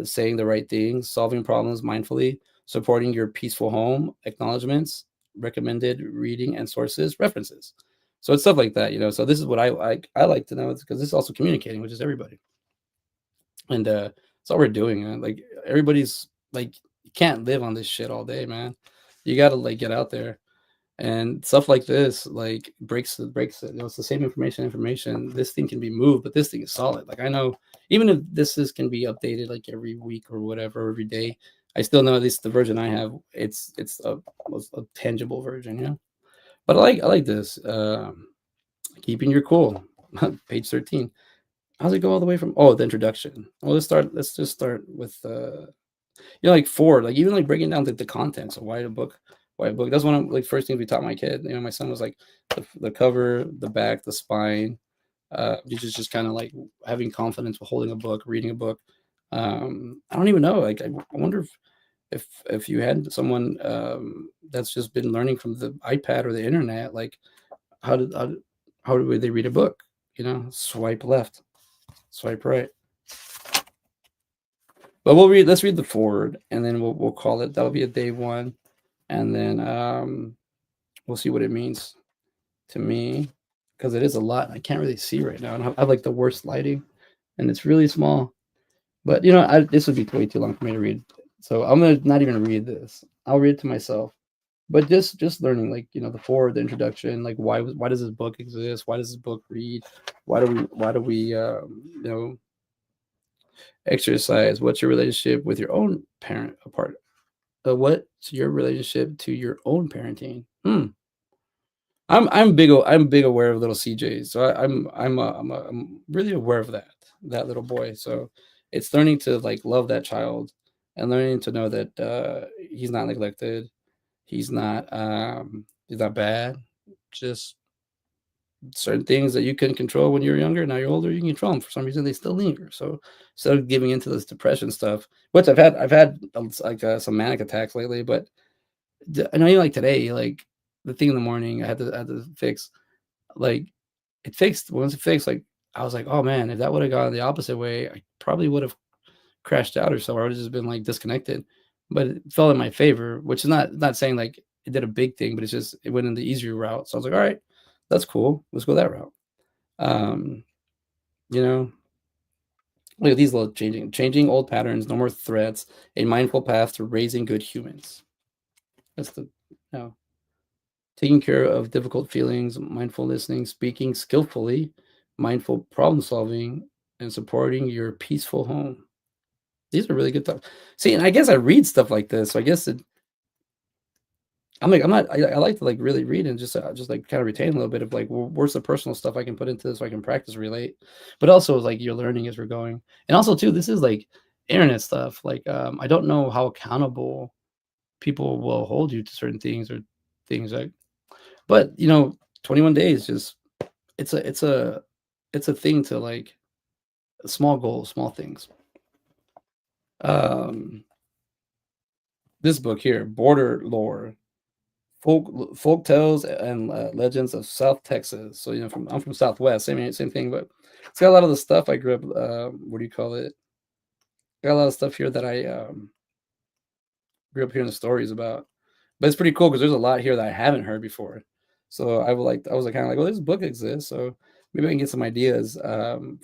saying the right things, solving problems mindfully, supporting your peaceful home, acknowledgments, recommended reading and sources, references. So it's stuff like that. So this is what I like to know, because this is also communicating, which is everybody. And that's all we're doing, man. Like everybody's like, you can't live on this shit all day, man. You gotta like get out there, and stuff like this like breaks it. It's the same information. This thing can be moved, but this thing is solid. Like I know, even if can be updated like every week or whatever, every day, I still know at least the version I have, it's a tangible version. But I like this. Keeping your cool. Page 13. How's it go all the way from the introduction? Well, let's just start with like forward, like even like breaking down the content. So why a book. That's one of like first things we taught my kid. My son was like the cover, the back, the spine. Just kind of like having confidence with holding a book, reading a book. I don't even know. Like I wonder if you had someone that's just been learning from the iPad or the internet, like how did how, how would they read a book? Swipe left, swipe right. But let's read the forward, and then we'll call it. That'll be a day one, and then we'll see what it means to me, because it is a lot. I can't really see right now. I have like the worst lighting, and it's really small. But this would be way too long for me to read, so I'm gonna not even read this. I'll read it to myself. But just learning, like the forward, the introduction, like why does this book exist? Why does this book read? Why do we exercise? What's your relationship with your own parent apart? What's your relationship to your own parenting? I'm big aware of little CJs, so I'm really aware of that little boy. So it's learning to like love that child, and learning to know that he's not neglected, he's not bad. Just certain things that you couldn't control when you were younger, now you're older, you can control them. For some reason, they still linger. So instead of giving into this depression stuff, which I've had like some manic attacks lately, but I know, like today, like the thing in the morning, I had to fix. Like it fixed. Once it fixed, like I was like, oh man, if that would have gone the opposite way, I probably would have crashed out or so. I would have just been like disconnected. But it fell in my favor, which is not saying like it did a big thing, but it's just it went in the easier route. So I was like, all right, that's cool. Let's go that route. Um, you know, Look at these little changing old patterns, no more threats, a mindful path to raising good humans. That's the taking care of difficult feelings, mindful listening, speaking skillfully, mindful problem solving, and supporting your peaceful home. These are really good stuff. See, and I guess I read stuff like this, so I guess I'm not. I like to like really read and just like kind of retain a little bit of like where's the personal stuff I can put into this so I can practice relate, but also like you're learning as we're going, and also too this is like internet stuff. Like I don't know how accountable people will hold you to certain things or things like, but 21 days just it's a thing to like small goals, small things. Um, this book here, Border Lore, folk tales and legends of South Texas. So I'm from Southwest, same thing, but it's got a lot of the stuff I grew up. What do you call it? Got a lot of stuff here that I grew up hearing the stories about. But it's pretty cool because there's a lot here that I haven't heard before. So I was like kind of like, well, this book exists, so maybe I can get some ideas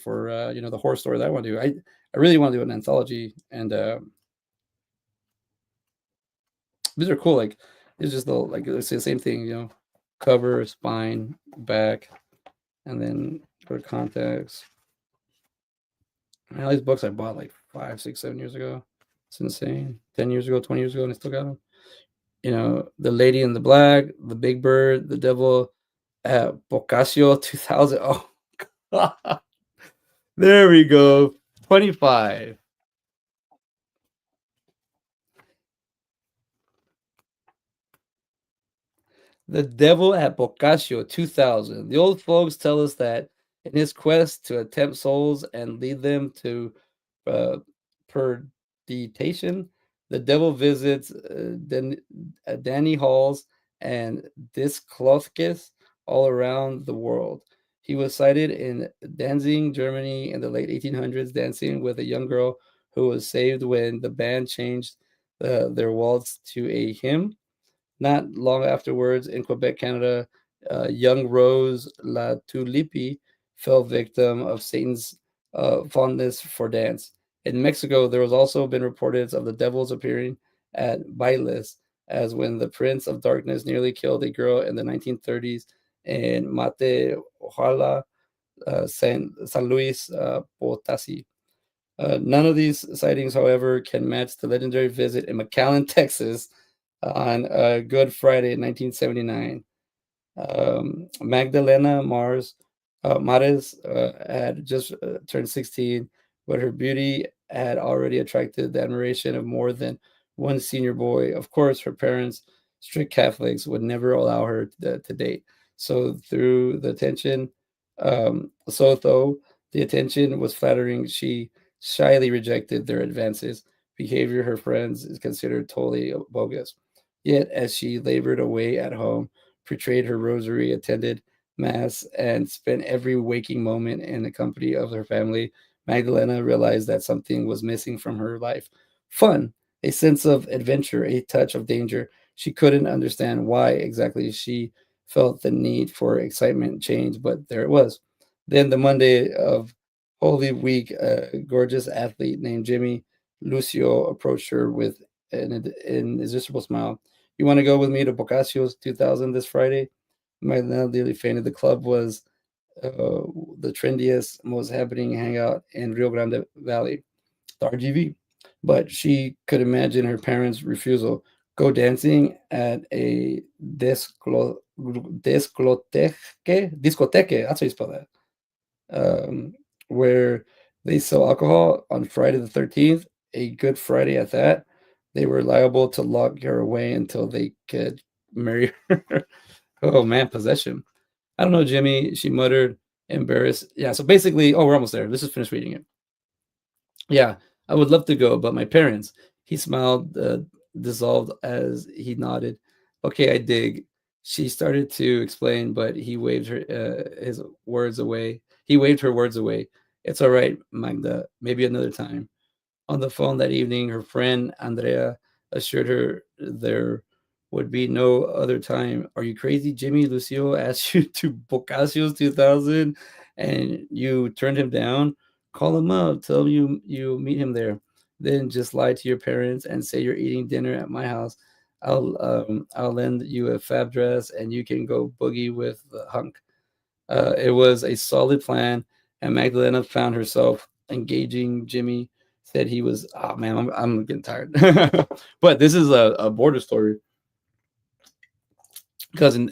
for the horror story that I want to do. I really want to do an anthology, and these are cool. Like it's just the like let's say the same thing, cover, spine, back, and then For context, all these books I bought like 5, 6, 7 years ago. It's insane. 10 years ago, 20 years ago, and I still got them. The Lady in the Black, The Big Bird, The Devil at Boccaccio 2000. Oh, God. There we go. 25. The Devil at Boccaccio 2000. The old folks tell us that in his quest to tempt souls and lead them to uh, perdition, the devil visits Danny halls and disclothkes all around the world. He was sighted in Danzig, Germany in the late 1800s, dancing with a young girl who was saved when the band changed their waltz to a hymn. Not long afterwards, in Quebec, Canada, young Rose La Tulipe fell victim of Satan's fondness for dance. In Mexico, there was also been reports of the devils appearing at bailes, as when the Prince of Darkness nearly killed a girl in the 1930s in Mate, Ojalá, San Luis Potasi. None of these sightings, however, can match the legendary visit in McAllen, Texas, on Good Friday in 1979. Magdalena Mares had just turned 16, but her beauty had already attracted the admiration of more than one senior boy. Of course, her parents, strict Catholics, would never allow her to date. So through the attention, though the attention was flattering, she shyly rejected their advances. Behavior her friends is considered totally bogus. Yet, as she labored away at home, portrayed her rosary, attended mass, and spent every waking moment in the company of her family, Magdalena realized that something was missing from her life. Fun, a sense of adventure, a touch of danger. She couldn't understand why exactly she felt the need for excitement, change, but there it was. Then the Monday of Holy Week, a gorgeous athlete named Jimmy Lucio approached her with an irresistible smile. You want to go with me to Bocascio's 2000 this Friday? Magdalena nearly fainted. The club was the trendiest, most happening hangout in Rio Grande Valley, the RGV. But she could imagine her parents' refusal. Go dancing at a discoteque, that's how you spell that, where they sell alcohol on Friday the 13th, a Good Friday at that. They were liable to lock her away until they could marry her. Oh man, possession. I don't know, Jimmy, she muttered, embarrassed. Yeah, so basically, oh, we're almost there. Let's just finish reading it. Yeah, I would love to go, but my parents. He smiled, dissolved as he nodded. Okay, I dig. She started to explain, but he waved his words away. He waved her words away. It's all right, Magda. Maybe another time. On the phone that evening, her friend Andrea assured her there would be no other time. Are you crazy? Jimmy Lucio asked you to Boccacio's 2000 and you turned him down? Call him up. Tell him you meet him there. Then just lie to your parents and say you're eating dinner at my house. I'll lend you a fab dress and you can go boogie with the hunk. It was a solid plan, and Magdalena found herself engaging Jimmy. Said he was, oh man, I'm getting tired. But this is a border story because in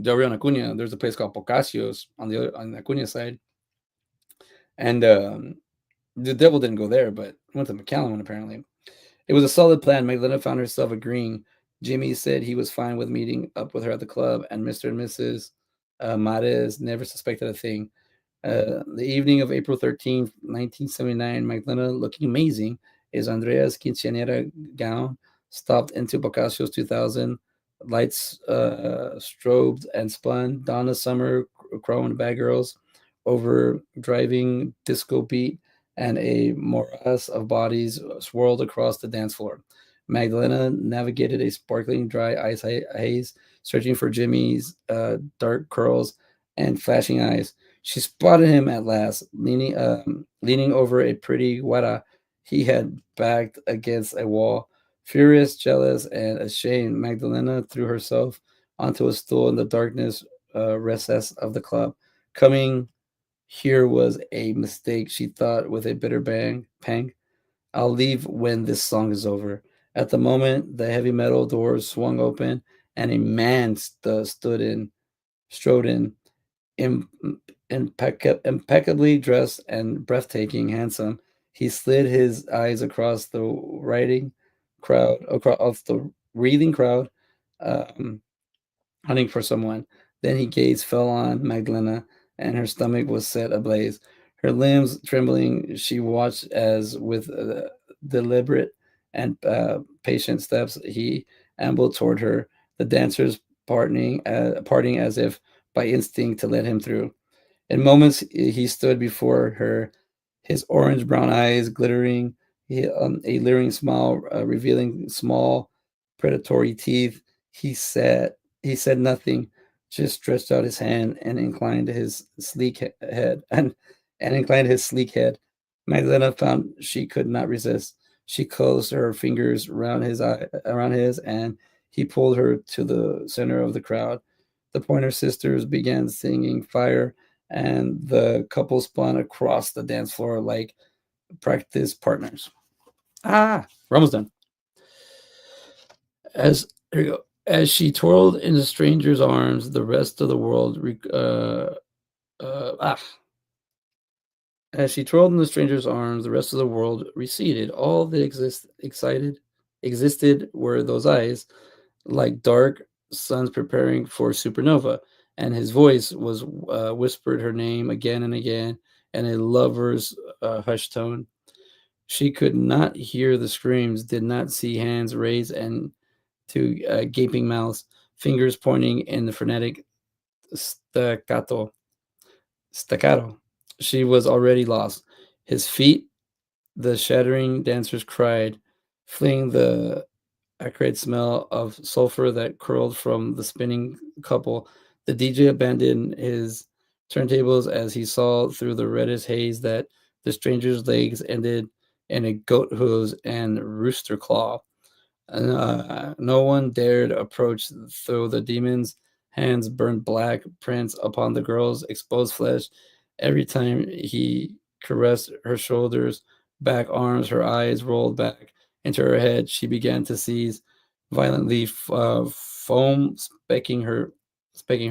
Del Rio and Acuna, there's a place called Pocasios on the Acuna side, and the devil didn't go there, but went to McAllen one apparently. It was a solid plan. Magdalena found herself agreeing. Jimmy said he was fine with meeting up with her at the club, and Mr. and Mrs. Mares never suspected a thing. The evening of April 13th, 1979, Magdalena, looking amazing, is Andrea's quinceañera gown stopped into Boccaccio's 2000. Lights strobed and spun. Donna Summer, Crow and Bad Girls, over driving disco beat, and a morass of bodies swirled across the dance floor. Magdalena navigated a sparkling dry ice haze, searching for Jimmy's dark curls and flashing eyes. She spotted him at last, leaning over a pretty wara he had backed against a wall. Furious, jealous, and ashamed, Magdalena threw herself onto a stool in the darkness recess of the club. Coming Here was a mistake, she thought with a bitter pang. I'll leave when this song is over. At the moment, the heavy metal doors swung open, and a man strode in, im- impeccably dressed and breathtaking handsome. He slid his eyes across the across the wreathing crowd, um, hunting for someone. Then his gaze fell on Magdalena, and her stomach was set ablaze. Her limbs trembling, she watched as, with deliberate and patient steps, he ambled toward her, the dancers parting as if by instinct to let him through. In moments, he stood before her, his orange brown eyes glittering, a leering smile revealing small predatory teeth. He said he said nothing, just stretched out his hand and inclined his head and inclined his sleek head. Magdalena found she could not resist. She closed her fingers around his, and he pulled her to the center of the crowd. The Pointer Sisters began singing "Fire," and the couple spun across the dance floor like practice partners. We're almost done. As Here you go. As she twirled in the stranger's arms, the rest of the world. Uh, ah. As she twirled in the stranger's arms, the rest of the world receded. All that existed were those eyes, like dark suns preparing for supernova. And his voice was whispered her name again and again in a lover's hushed tone. She could not hear the screams, did not see hands raised and to gaping mouths, fingers pointing in the frenetic staccato. Staccato. She was already lost. His feet, the shattering dancers cried, fleeing the acrid smell of sulfur that curled from the spinning couple. The DJ abandoned his turntables as he saw through the reddish haze that the stranger's legs ended in a goat hooves and rooster claw. No one dared approach, though the demon's hands burned black prints upon the girl's exposed flesh. Every time he caressed her shoulders, back arms, her eyes rolled back into her head. She began to seize violently, foam specking her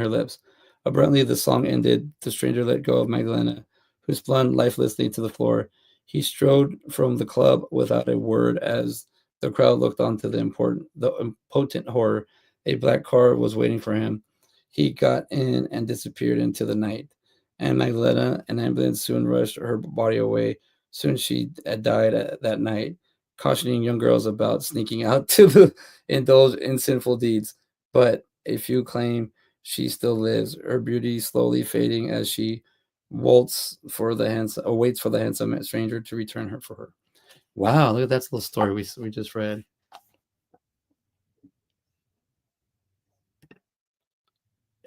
lips. Abruptly, the song ended. The stranger let go of Magdalena, who spun lifelessly to the floor. He strode from the club without a word as the crowd looked on to the impotent horror. A black car was waiting for him. He got in and disappeared into the night. And Magdalena, an ambulance soon rushed her body away. Soon she had died that night, cautioning young girls about sneaking out to indulge in sinful deeds. But a few claim she still lives, her beauty slowly fading as she waits for the handsome stranger to return her for her. Wow, look at that little story we just read.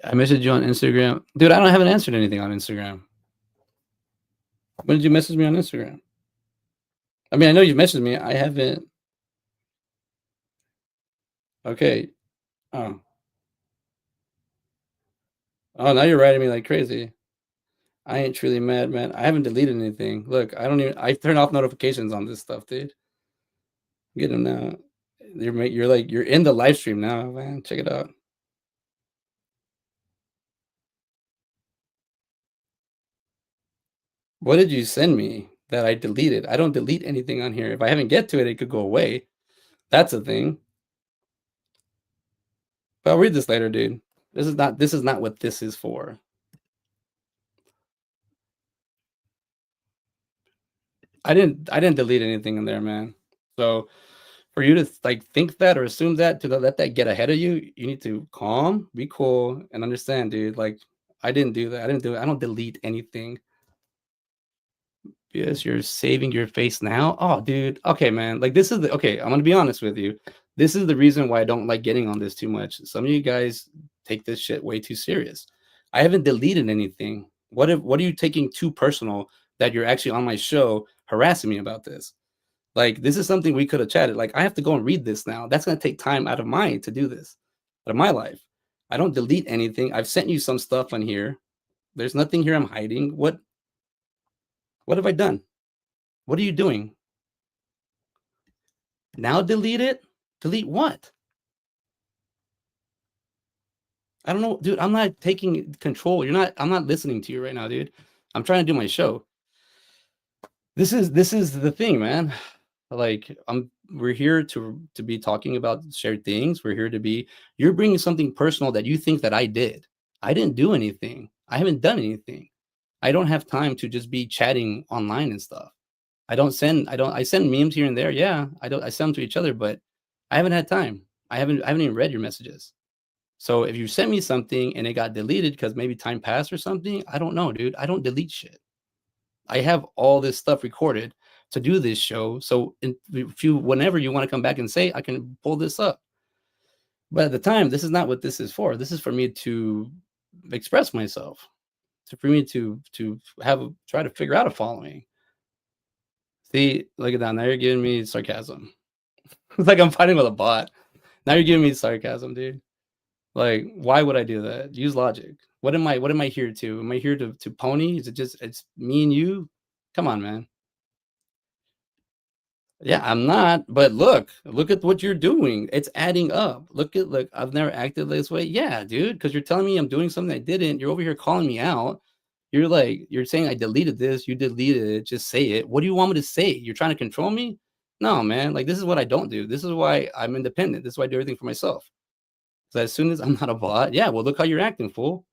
I messaged you on Instagram. Dude, I haven't answered anything on Instagram. When did you message me on Instagram? I mean, I know you messaged me. I haven't. Okay. Oh. Oh, now you're writing me like crazy. I ain't truly mad, man. I haven't deleted anything. Look, I turn off notifications on this stuff, dude. Get them now. You're in the live stream now, man. Check it out. What did you send me that I deleted? I don't delete anything on here. If I haven't get to it, it could go away. That's a thing. But I'll read this later, dude. This is not what this is for. I didn't delete anything in there, man. So for you to like think that or assume that to let that get ahead of you, you need to calm, be cool, and understand, dude. Like I didn't do that. I didn't do it. I don't delete anything. Yes, you're saving your face now. Oh, dude. Okay, man. Like this is the okay. I'm gonna be honest with you. This is the reason why I don't like getting on this too much. Some of you guys take this shit way too serious. I haven't deleted anything. What are you taking too personal that you're actually on my show harassing me about this? Like this is something we could have chatted. Like I have to go and read this now. That's gonna take time out of mine to do this, out of my life. I don't delete anything. I've sent you some stuff on here. There's nothing here I'm hiding. What? What have I done? What are you doing? Now delete it? Delete what? I don't know, dude. I'm not taking control. I'm not listening to you right now, dude. I'm trying to do my show. This is the thing, man. Like we're here to be talking about shared things. We're here to be you're bringing something personal that you think that I did. I didn't do anything. I haven't done anything. I don't have time to just be chatting online and stuff. I send memes here and there. Yeah, I send them to each other, but I haven't had time. I haven't even read your messages. So if you sent me something and it got deleted because maybe time passed or something, I don't know, dude. I don't delete shit. I have all this stuff recorded to do this show. So if you whenever you want to come back and say, I can pull this up. But at the time, this is not what this is for. This is for me to express myself, for me to try to figure out a following. See, look at that. Now you're giving me sarcasm. It's like I'm fighting with a bot. Now you're giving me sarcasm, dude. Like, why would I do that? Use logic. What am I here to? Am I here to pony? Is it just it's me and you? Come on, man. Yeah, I'm not, but look at what you're doing. It's adding up. Look, I've never acted this way. Yeah, dude, because you're telling me I'm doing something I didn't. You're over here calling me out. You're like, you're saying I deleted this, you deleted it, just say it. What do you want me to say? You're trying to control me? No, man. Like this is what I don't do. This is why I'm independent. This is why I do everything for myself. So as soon as I'm not a bot, yeah, well, look how you're acting, fool.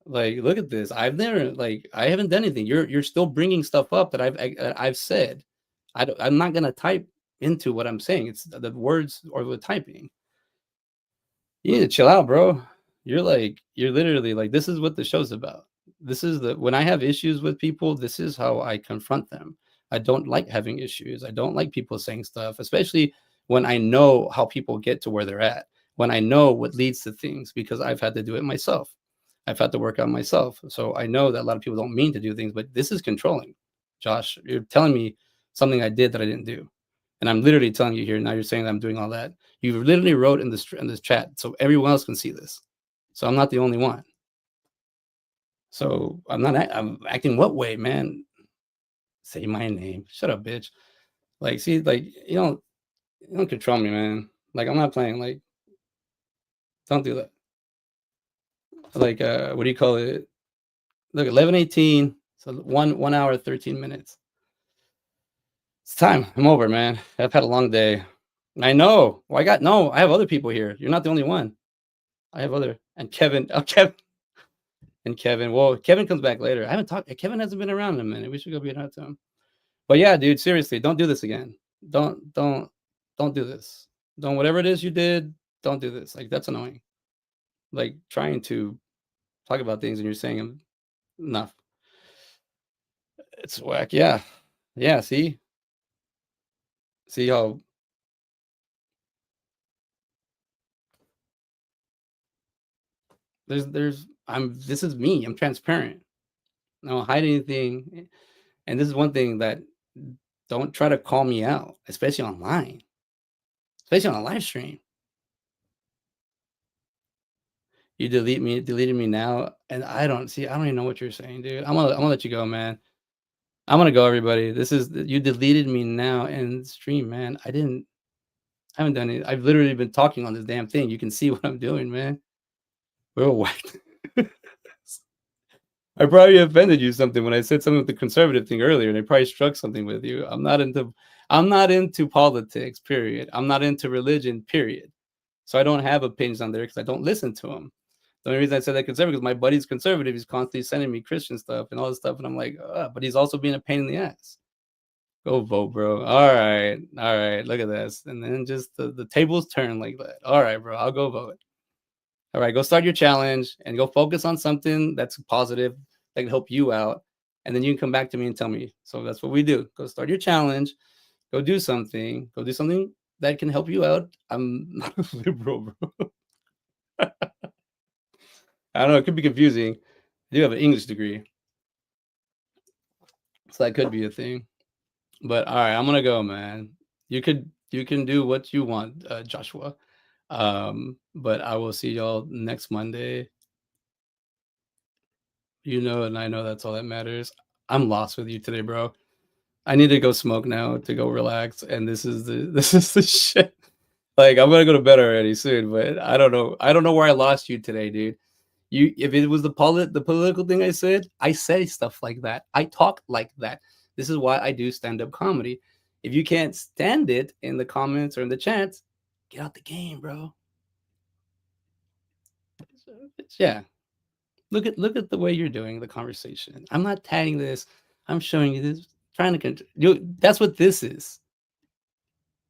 Like, look at this. I haven't done anything. You're still bringing stuff up that I've said. I'm not gonna type into what I'm saying. It's the words or the typing. You need to chill out, bro. You're literally like, this is what the show's about. This is the when I have issues with people, this is how I confront them. I don't like having issues. I don't like people saying stuff, especially when I know how people get to where they're at, when I know what leads to things, because I've had to do it myself. I've had to work on myself. So I know that a lot of people don't mean to do things, but this is controlling. Josh, you're telling me something I did that I didn't do. And I'm literally telling you here now. You're saying that I'm doing all that. You literally wrote in this chat, so everyone else can see this. So I'm not the only one. So I'm acting what way, man? Say my name. Shut up, bitch. Like, see, like you don't control me, man. Like I'm not playing. Like, don't do that. Like, what do you call it? Look, 11:18. So 1 hour 13 minutes. It's time. I'm over, man. I've had a long day. I know. Well, I have other people here. You're not the only one. I have other and Kevin. Oh, Kevin. Well, Kevin comes back later. I haven't talked. Kevin hasn't been around in a minute. We should go be out to him. But yeah, dude, seriously, don't do this again. Don't do this. Don't whatever it is you did. Don't do this. Like that's annoying. Like trying to talk about things and you're saying enough. It's whack. Yeah, yeah. See how there's I'm. This is me. I'm transparent. I don't hide anything. And this is one thing that don't try to call me out, especially online, especially on a live stream. You deleted me now, and I don't even know what you're saying, dude. I'm gonna let you go, man. I'm gonna go, everybody. This is you deleted me now in stream, man. I haven't done it. I've literally been talking on this damn thing. You can see what I'm doing, man. We're all whacked. I probably offended you something when I said something with the conservative thing earlier, and I probably struck something with you. I'm not into politics, period. I'm not into religion, period. So I don't have opinions on there because I don't listen to them. The only reason I said that conservative because my buddy's conservative. He's constantly sending me Christian stuff and all this stuff, and I'm like, but he's also being a pain in the ass. Go vote, bro. All right. Look at this, and then just the tables turn like that. All right, bro. I'll go vote. All right, go start your challenge and go focus on something that's positive that can help you out, and then you can come back to me and tell me. So that's what we do. Go start your challenge. Go do something. Go do something that can help you out. I'm not a liberal, bro. I don't know. It could be confusing. I do have an English degree, so that could be a thing. But all right, I'm gonna go, man. You can do what you want, Joshua. But I will see y'all next Monday. You know, and I know that's all that matters. I'm lost with you today, bro. I need to go smoke now to go relax, and this is the shit. Like, I'm gonna go to bed already soon, but I don't know. I don't know where I lost you today, dude. If it was the political thing I say stuff like that. I talk like that. This is why I do stand-up comedy. If you can't stand it in the comments or in the chats, get out the game, bro. Yeah. Look at the way you're doing the conversation. I'm not tagging this. I'm showing you this. Trying to that's what this is.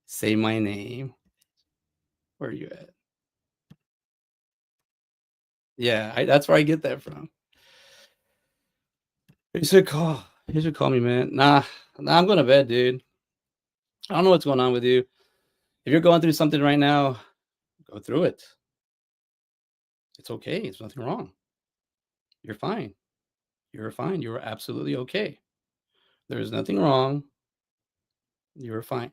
Say my name. Where are you at? Yeah, that's where I get that from. You should call. You should call me, man. Nah, I'm going to bed, dude. I don't know what's going on with you. If you're going through something right now, go through it. It's okay. It's nothing wrong. You're fine. You're fine. You're absolutely okay. There is nothing wrong. You're fine.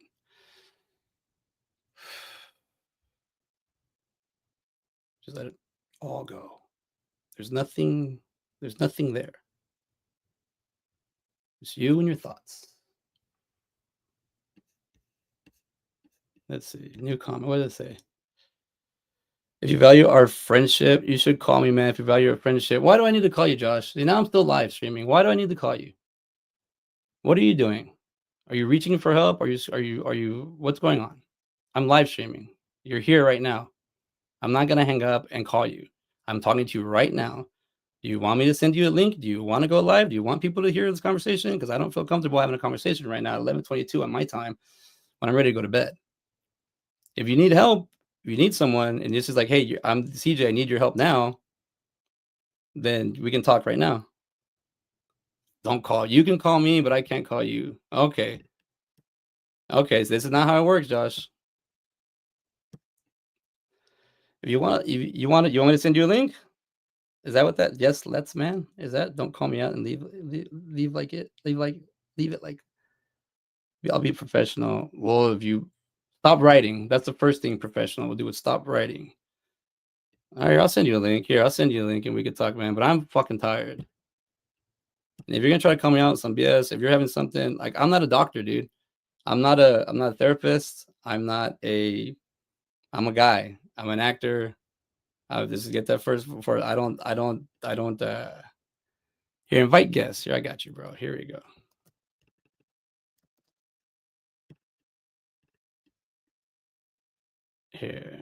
Just let it all go. There's nothing there. It's you and your thoughts. Let's see. New comment. What does it say? If you value our friendship, you should call me, man. If you value our friendship. Why do I need to call you, Josh? See, now I'm still live streaming. Why do I need to call you? What are you doing? Are you reaching for help? Are you what's going on? I'm live streaming. You're here right now. I'm not gonna hang up and call you. I'm talking to you right now. Do you want me to send you a link? Do you want to go live? Do you want people to hear this conversation? Because I don't feel comfortable having a conversation right now at 11:22 on my time when I'm ready to go to bed. If you need help, if you need someone, and this is like, hey, I'm CJ, I need your help now, then we can talk right now. Don't call. You can call me, but I can't call you. Okay. Okay, so this is not how it works, Josh. If you want you want me to send you a link? Is that what that yes, let's man? Is that don't call me out and leave like it. Leave it like I'll be professional. Well, if you stop writing, that's the first thing professional will do is stop writing. All right, I'll send you a link. Here, I'll send you a link and we can talk, man. But I'm fucking tired. And if you're gonna try to call me out with some BS, if you're having something like I'm not a doctor, dude. I'm not a therapist. I'm a guy. I'm an actor. Just get that first before I don't here, invite guests. Here, I got you, bro. Here we go. Here.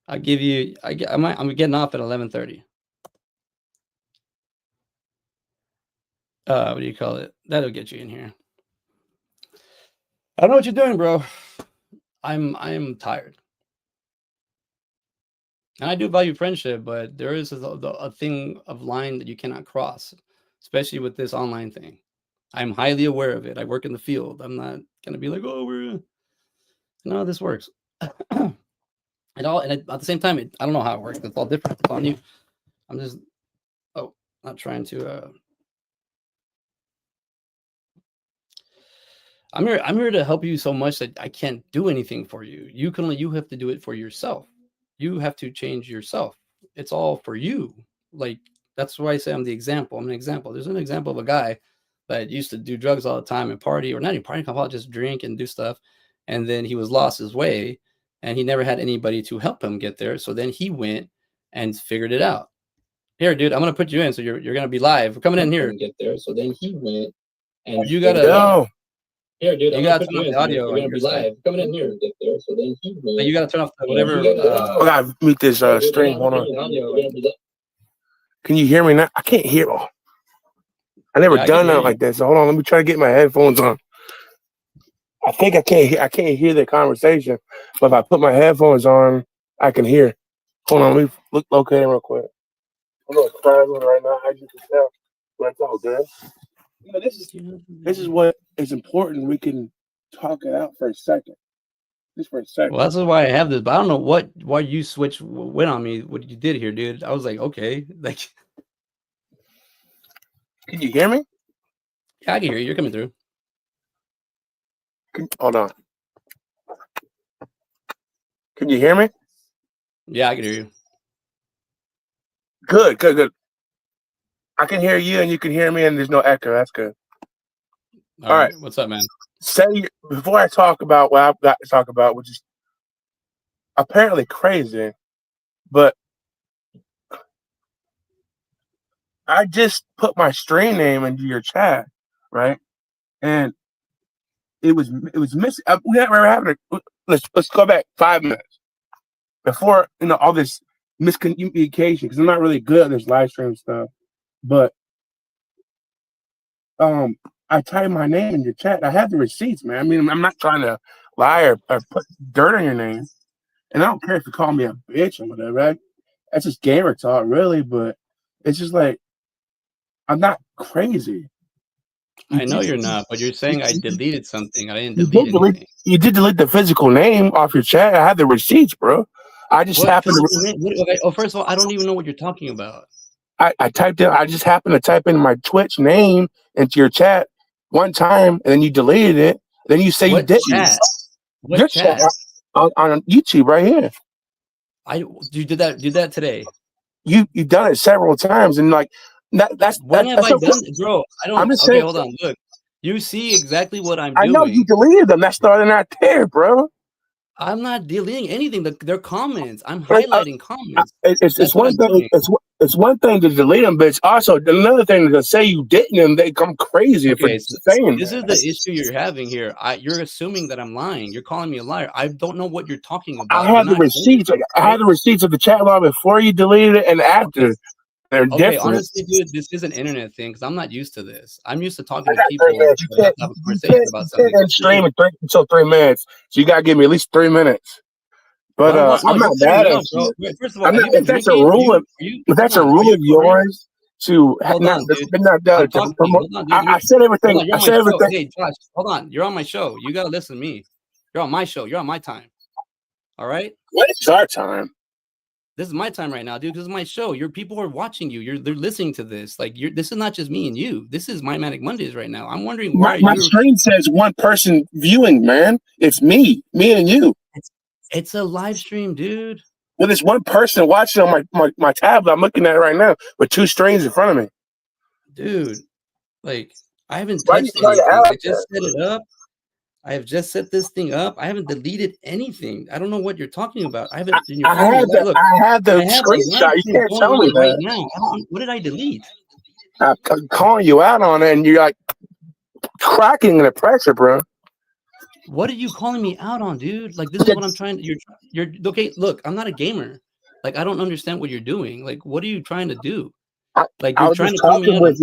I'll give you I'm getting off at 11:30. What do you call it? That'll get you in here. I don't know what you're doing, bro. I'm tired. And I do value friendship, but there is a thing of line that you cannot cross, especially with this online thing. I'm highly aware of it. I work in the field. I'm not gonna be like, oh, no, this works. And at the same time, I don't know how it works. It's all different. It's on you. I'm just not trying to. I'm here to help you so much that I can't do anything for you. You have to do it for yourself. You have to change yourself. It's all for you. Like that's why I say I'm the example. I'm an example. There's an example of a guy that used to do drugs all the time and party, or not even party, just drink and do stuff. And then he was lost his way and he never had anybody to help him get there. So then he went and figured it out. Here, dude, I'm gonna put you in. So you're gonna be live. We're coming in here and get there. So then he went and you gotta go. Here, dude, you gotta turn off the audio. You're gonna be live. Coming in here and get there. So then he went. You gotta turn off the whatever. I gotta mute this stream. Hold on. Can you hear me now? I can't hear. I never done that like that. So hold on, let me try to get my headphones on. I think I can't hear the conversation, but if I put my headphones on, I can hear. Hold on, let me locate it real quick. I'm not traveling right now, as you can tell, but it's all good. You know, this is what is important. We can talk it out for a second. Just for a second. Well, that's why I have this, but I don't know why you went on me. What you did here, dude? I was like, okay, like. Can you hear me? Yeah, I can hear you. You're coming through. Hold on. Can you hear me? Yeah, I can hear you. Good. I can hear you and you can hear me, and there's no echo. That's good. All right. What's up, man? Say before I talk about what I've got to talk about, which is apparently crazy, but I just put my stream name into your chat, right? And it was missing. We were having let's go back 5 minutes before all this miscommunication, because I'm not really good at this live stream stuff. But I typed my name in your chat. I have the receipts, man. I mean, I'm not trying to lie or put dirt on your name, and I don't care if you call me a bitch or whatever. Right? That's just gamer talk, really. But it's just like I'm not crazy. I know you're not, but you're saying I deleted something. I didn't delete anything. You did delete the physical name off your chat. I have the receipts, bro. I just happened to. Okay. Oh, first of all, I don't even know what you're talking about. I typed in. I just happened to type in my Twitch name into your chat one time, and then you deleted it. Then you say you didn't. Chat? What your chat? On YouTube right here. You did that today. You've done it several times, and like that's when have I done it, bro? I don't. I'm just saying. Hold on. Look, you see exactly what I'm doing. I know you deleted them. That's starting out there, bro. I'm not deleting anything. They're comments. I'm highlighting comments. It's one thing. It's one thing to delete them, but it's also another thing to say you didn't, and they come crazy for saying this is the issue you're having here. You're assuming that I'm lying. You're calling me a liar. I don't know what you're talking about. I have the receipts. I have the receipts of the chat log before you deleted it and after. They're different. Honestly, dude, this is an internet thing because I'm not used to this. I'm used to talking to people and have a conversation about something. You can't stream until 3 minutes, so you gotta give me at least 3 minutes. But I'm not mad at you. First of all, if that's a rule of yours to not I said everything. I said everything. Hey, Josh, hold on. You're on my show. You gotta listen to me. You're on my show. You're on my time. All right. What is our time? This is my time right now, dude. This is my show. Your people are watching you. They're listening to this. Like this is not just me and you. This is my Manic Mondayz right now. I'm wondering why my screen says one person viewing, man. It's me and you. It's a live stream, dude. Well, there's one person watching on my tablet. I'm looking at it right now with 2 screens in front of me. Dude, like I haven't touched anything. I just set it up. I have just set this thing up. I haven't deleted anything. I don't know what you're talking about. I haven't. I have the screenshot. You can't tell me that right now. What did I delete? I'm calling you out on it, and you're like cracking in the pressure, bro. What are you calling me out on, dude? Like this is what I'm trying to. You're okay. Look, I'm not a gamer. Like I don't understand what you're doing. Like what are you trying to do? Like you're trying to call me out. What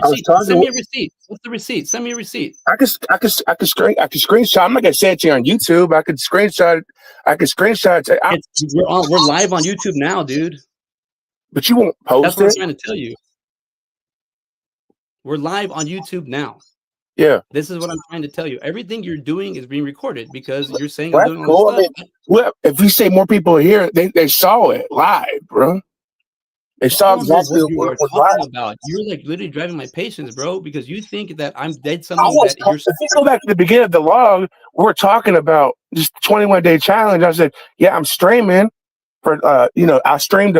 receipt? Send me a receipt. What's the receipt? Send me a receipt. I can screenshot. I'm not gonna say it to you on YouTube. I could screenshot. We're live on YouTube now, dude. But you won't post That's what I'm trying to tell you. We're live on YouTube now. Yeah. This is what I'm trying to tell you. Everything you're doing is being recorded because you're saying I'm doing all this stuff. Well, if we say more people are here, they saw it live, bro. They saw exactly what you were talking about. You're like literally driving my patience, bro, because you think that I'm dead something that you're. If you go back to the beginning of the log, we're talking about just 21-day challenge. I said, yeah, I'm streaming for I streamed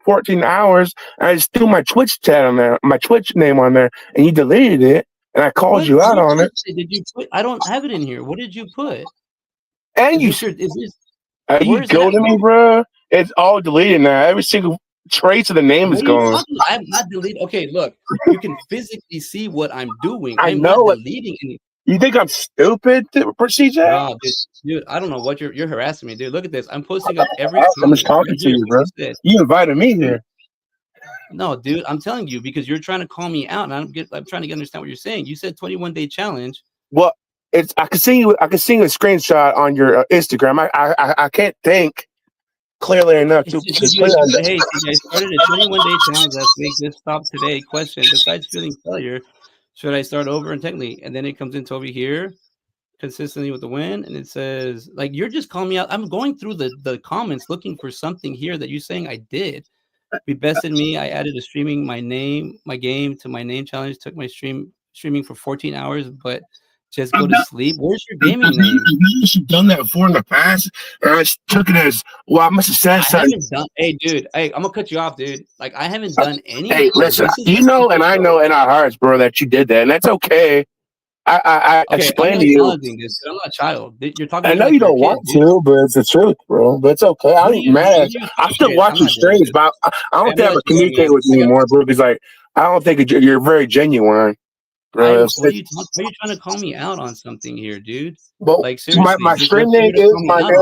14 hours, and I just threw my Twitch chat on there, my Twitch name on there, and you deleted it, and I called you out on it. Did you put? I don't have it in here. What did you put? And you goading me, bro? It's all deleted now. Every single trace of the name is gone. I'm not deleting. Okay, look, you can physically see what I'm doing. I'm know not deleting anything. You think I'm stupid, procedure? No, dude, I don't know what you're harassing me, dude. Look at this. I'm posting up every. I'm just talking to you, bro. You invited me here. No, dude, I'm telling you because you're trying to call me out, and I'm trying to understand what you're saying. You said 21-day challenge. Well, I can see you. I can see a screenshot on your Instagram. I can't think clearly enough to. Hey, I started a 21-day challenge last week. Just stop today. Question: besides feeling failure, should I start over? And technically, and then it comes into over here, consistently with the win, and it says like you're just calling me out. I'm going through the comments looking for something here that you're saying I did. We bested me. I added a streaming my game to my name challenge. Took my streaming for 14 hours, but Just go to sleep. Where's your gaming name? You've done that before in the past, and I took it as, well, I must have said something. Haven't done. Hey, dude. Hey, I'm gonna cut you off, dude. Like I haven't done anything. Hey, listen, you know, and I know in our hearts, bro, that you did that, and that's okay. I Okay, explained I'm to you. this. I'm not a child. You're talking. I To know me you like don't you're a want kid, to, but it's the truth, bro. But it's okay. I ain't mad. I still watch your streams, but I don't think I would communicate with you anymore, bro. Because like I don't think you're very genuine, bro. What are you trying to call me out on something here, dude? But like seriously, my stream name is my name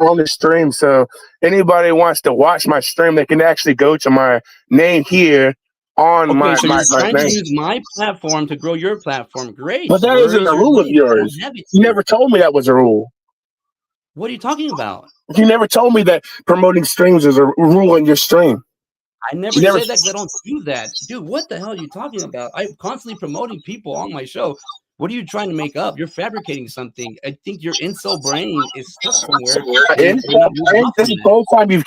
on the stream. So anybody wants to watch my stream, they can actually go to my name here on my so you're trying name. to use my platform to grow your platform. Great. But that isn't a rule of yours. You never told me that was a rule. What are you talking about? You never told me that promoting streams is a rule in your stream. I never said that because I don't do that. Dude, what the hell are you talking about? I'm constantly promoting people on my show. What are you trying to make up? You're fabricating something. I think your incel brain is stuck somewhere. This is the whole time you've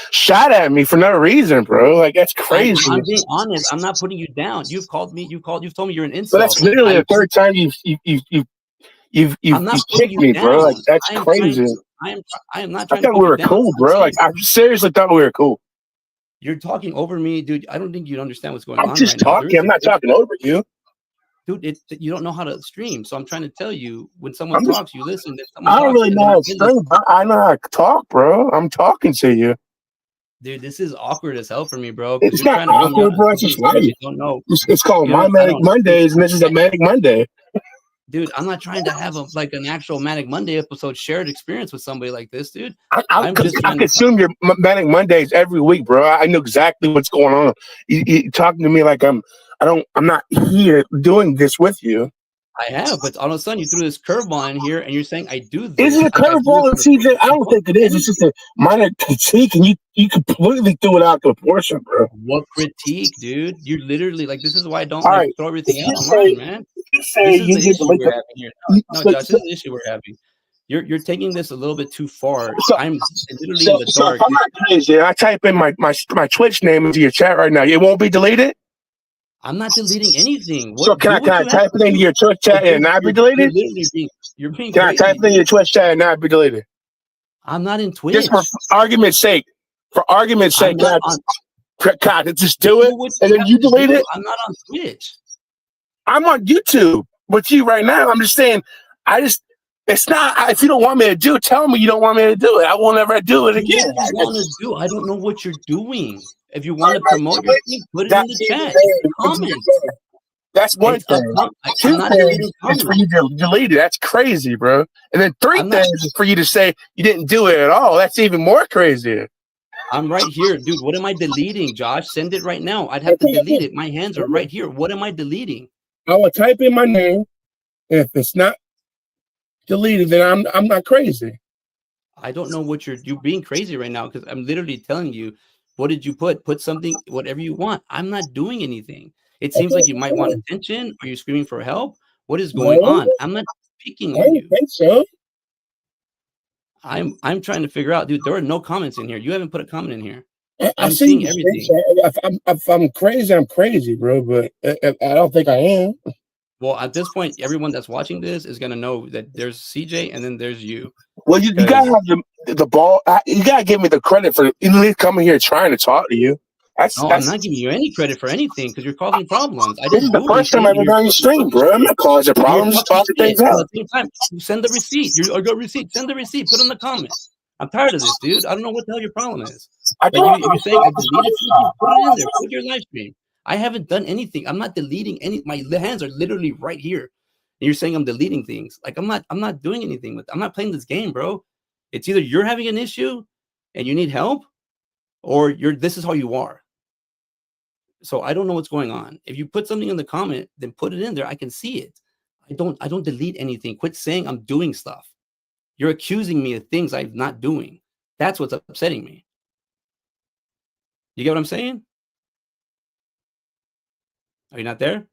shot at me for no reason, bro. Like that's crazy. I'm being honest. I'm not putting you down. You've told me you're an incel. So that's literally the third time you've kicked me, bro. Like that's crazy. I am not I trying to thought we were cool, bro. Like I seriously thought we were cool. You're talking over me, dude. I don't think you understand what's going on. I'm just talking. I'm not talking over you. Dude, you don't know how to stream. So I'm trying to tell you, when someone talks, you listen. I don't really know how to stream. I know how to talk, bro. I'm talking to you. Dude, this is awkward as hell for me, bro. It's not awkward, bro. It's just life. Don't know. It's called My Manic Mondayz, and this is a Manic Monday. Dude, I'm not trying to have an actual Manic Monday episode shared experience with somebody like this, dude. I consume your Manic Mondayz every week, bro. I know exactly what's going on. You talking to me like I'm not here doing this with you. I have, but all of a sudden you threw this curveball in here, and you're saying I do this. Is it a curveball, TJ? I don't think it is. It's just a minor critique, and you completely threw it out of proportion, bro. What critique, dude? You literally this is why I don't throw everything out online, man. This is the issue we're having here. No, Josh, this is the issue we're having. You're taking this a little bit too far. I'm literally in the dark. I'm not crazy. I type in my Twitch name into your chat right now. It won't be deleted. I'm not deleting anything. So can I type it into your Twitch chat and not be deleted? You're being Can I type it in your Twitch chat and not be deleted? I'm not in Twitch. Just for argument's sake. For argument's sake, can I just do it and then you delete it? I'm not on Twitch. I'm on YouTube with you right now. I'm just saying, it's not, if you don't want me to do it, tell me you don't want me to do it. I won't ever do it again. I don't know what you're doing. If you want to promote your thing, put it in the chat. Comment. That's one thing. Two things is for you to delete it. That's crazy, bro. And then three things is for you to say you didn't do it at all. That's even more crazy. I'm right here, dude. What am I deleting, Josh? Send it right now. I'd have to delete it. My hands are right here. What am I deleting? I will type in my name. If it's not deleted, then I'm not crazy. I don't know what you're being crazy right now, because I'm literally telling you, what did you put? Put something, whatever you want. I'm not doing anything. It seems like you might want attention. Are you screaming for help? What is going on? I'm not picking on you. I think so. I'm trying to figure out, dude. There are no comments in here. You haven't put a comment in here. I'm seeing everything. If I'm crazy, I'm crazy, bro. But I don't think I am. Well, at this point, everyone that's watching this is gonna know that there's CJ and then there's you. Well, you gotta have the ball. You gotta give me the credit for coming here trying to talk to you. I'm not giving you any credit for anything because you're causing problems. This is the first time I've ever done your stream, bro. I'm not causing problems. Just talking things out. At the same time, send the receipt. You got receipt. Send the receipt. Put in the comments. I'm tired of this, dude. I don't know what the hell your problem is. You're saying I deleted something. Put it in there. Put your live stream. I haven't done anything. I'm not deleting any. My hands are literally right here. And you're saying I'm deleting things. Like I'm not doing anything with. I'm not playing this game, bro. It's either you're having an issue and you need help, or this is how you are. So I don't know what's going on. If you put something in the comment, then put it in there. I can see it. I don't delete anything. Quit saying I'm doing stuff. You're accusing me of things I'm not doing. That's what's upsetting me. You get what I'm saying? Are you not there?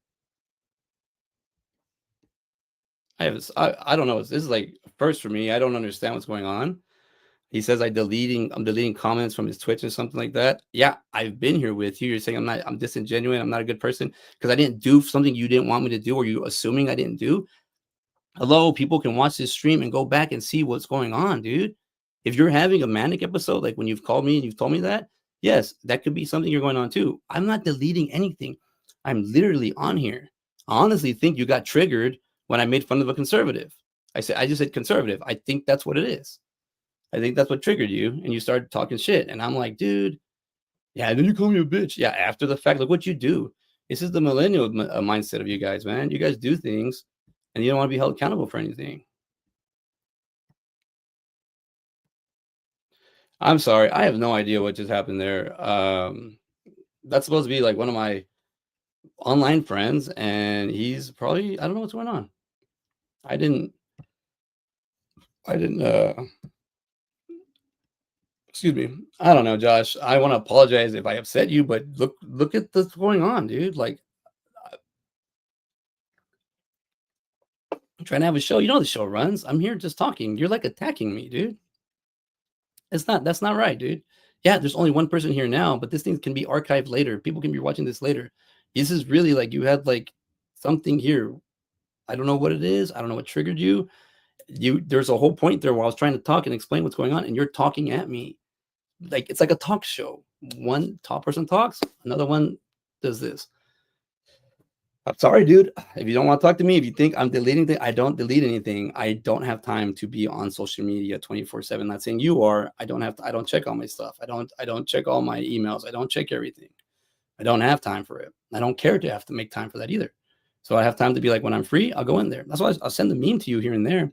I don't know. This is like first for me. I don't understand what's going on. He says I'm deleting comments from his Twitch or something like that. Yeah, I've been here with you. You're saying I'm disingenuous. I'm not a good person because I didn't do something you didn't want me to do, or you assuming I didn't do. Hello, people can watch this stream and go back and see what's going on, dude. If you're having a manic episode, like when you've called me and you've told me that, yes, that could be something you're going on too. I'm not deleting anything. I'm literally on here. I honestly think you got triggered when I made fun of a conservative. I just said conservative. I think that's what it is. I think that's what triggered you, and you started talking shit. And I'm like, dude, yeah. And then you call me a bitch. Yeah, after the fact, look what you do. This is the millennial mindset of you guys, man. You guys do things, and you don't want to be held accountable for anything. I'm sorry, I have no idea what just happened there. That's supposed to be like one of my online friends, and he's probably, I don't know what's going on. I didn't excuse me. I don't know, Josh. I want to apologize if I upset you, but look at what's going on, dude. Like, I'm trying to have a show. You know the show runs. I'm here just talking. You're like attacking me, dude. That's not right, dude. Yeah, there's only one person here now, but this thing can be archived later. People can be watching this later. This is really like you had like something here. I don't know what it is. I don't know what triggered you. There's a whole point there where I was trying to talk and explain what's going on, and you're talking at me. Like it's like a talk show. One top person talks, another one does this. I'm sorry, dude. If you don't want to talk to me, if you think I'm deleting things, I don't delete anything. I don't have time to be on social media 24/7. Not saying you are. I don't check all my stuff. I don't check all my emails. I don't check everything. I don't have time for it. I don't care to have to make time for that either. So I have time to be like, when I'm free, I'll go in there. That's why I'll send a meme to you here and there.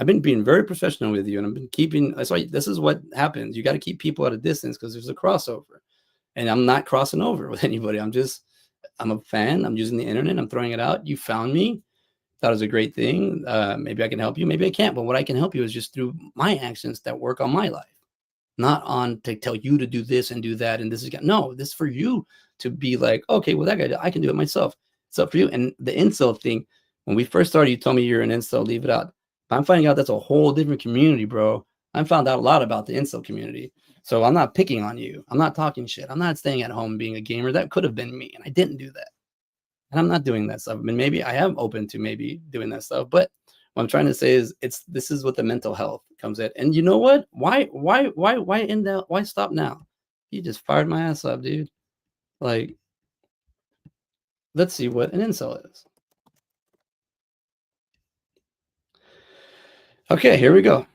I've been being very professional with you, and I've been keeping. That's why this is what happens. You got to keep people at a distance because there's a crossover, and I'm not crossing over with anybody. I'm a fan. I'm using the internet. I'm throwing it out. You found me. Thought it was a great thing. Maybe I can help you. Maybe I can't. But what I can help you is just through my actions that work on my life, not on to tell you to do this and do that. And this is no, this is for you to be like, okay, well, that guy, I can do it myself. It's up for you. And the incel thing, when we first started, you told me you're an incel, leave it out. I'm finding out that's a whole different community, bro. I found out a lot about the incel community. So I'm not picking on you. I'm not talking shit. I'm not staying at home being a gamer. That could have been me. And I didn't do that. And I'm not doing that stuff. I mean, maybe I am open to maybe doing that stuff. But what I'm trying to say is this is what the mental health comes in. And you know what? Why end that? Why stop now? You just fired my ass up, dude. Like, let's see what an incel is. Okay, here we go.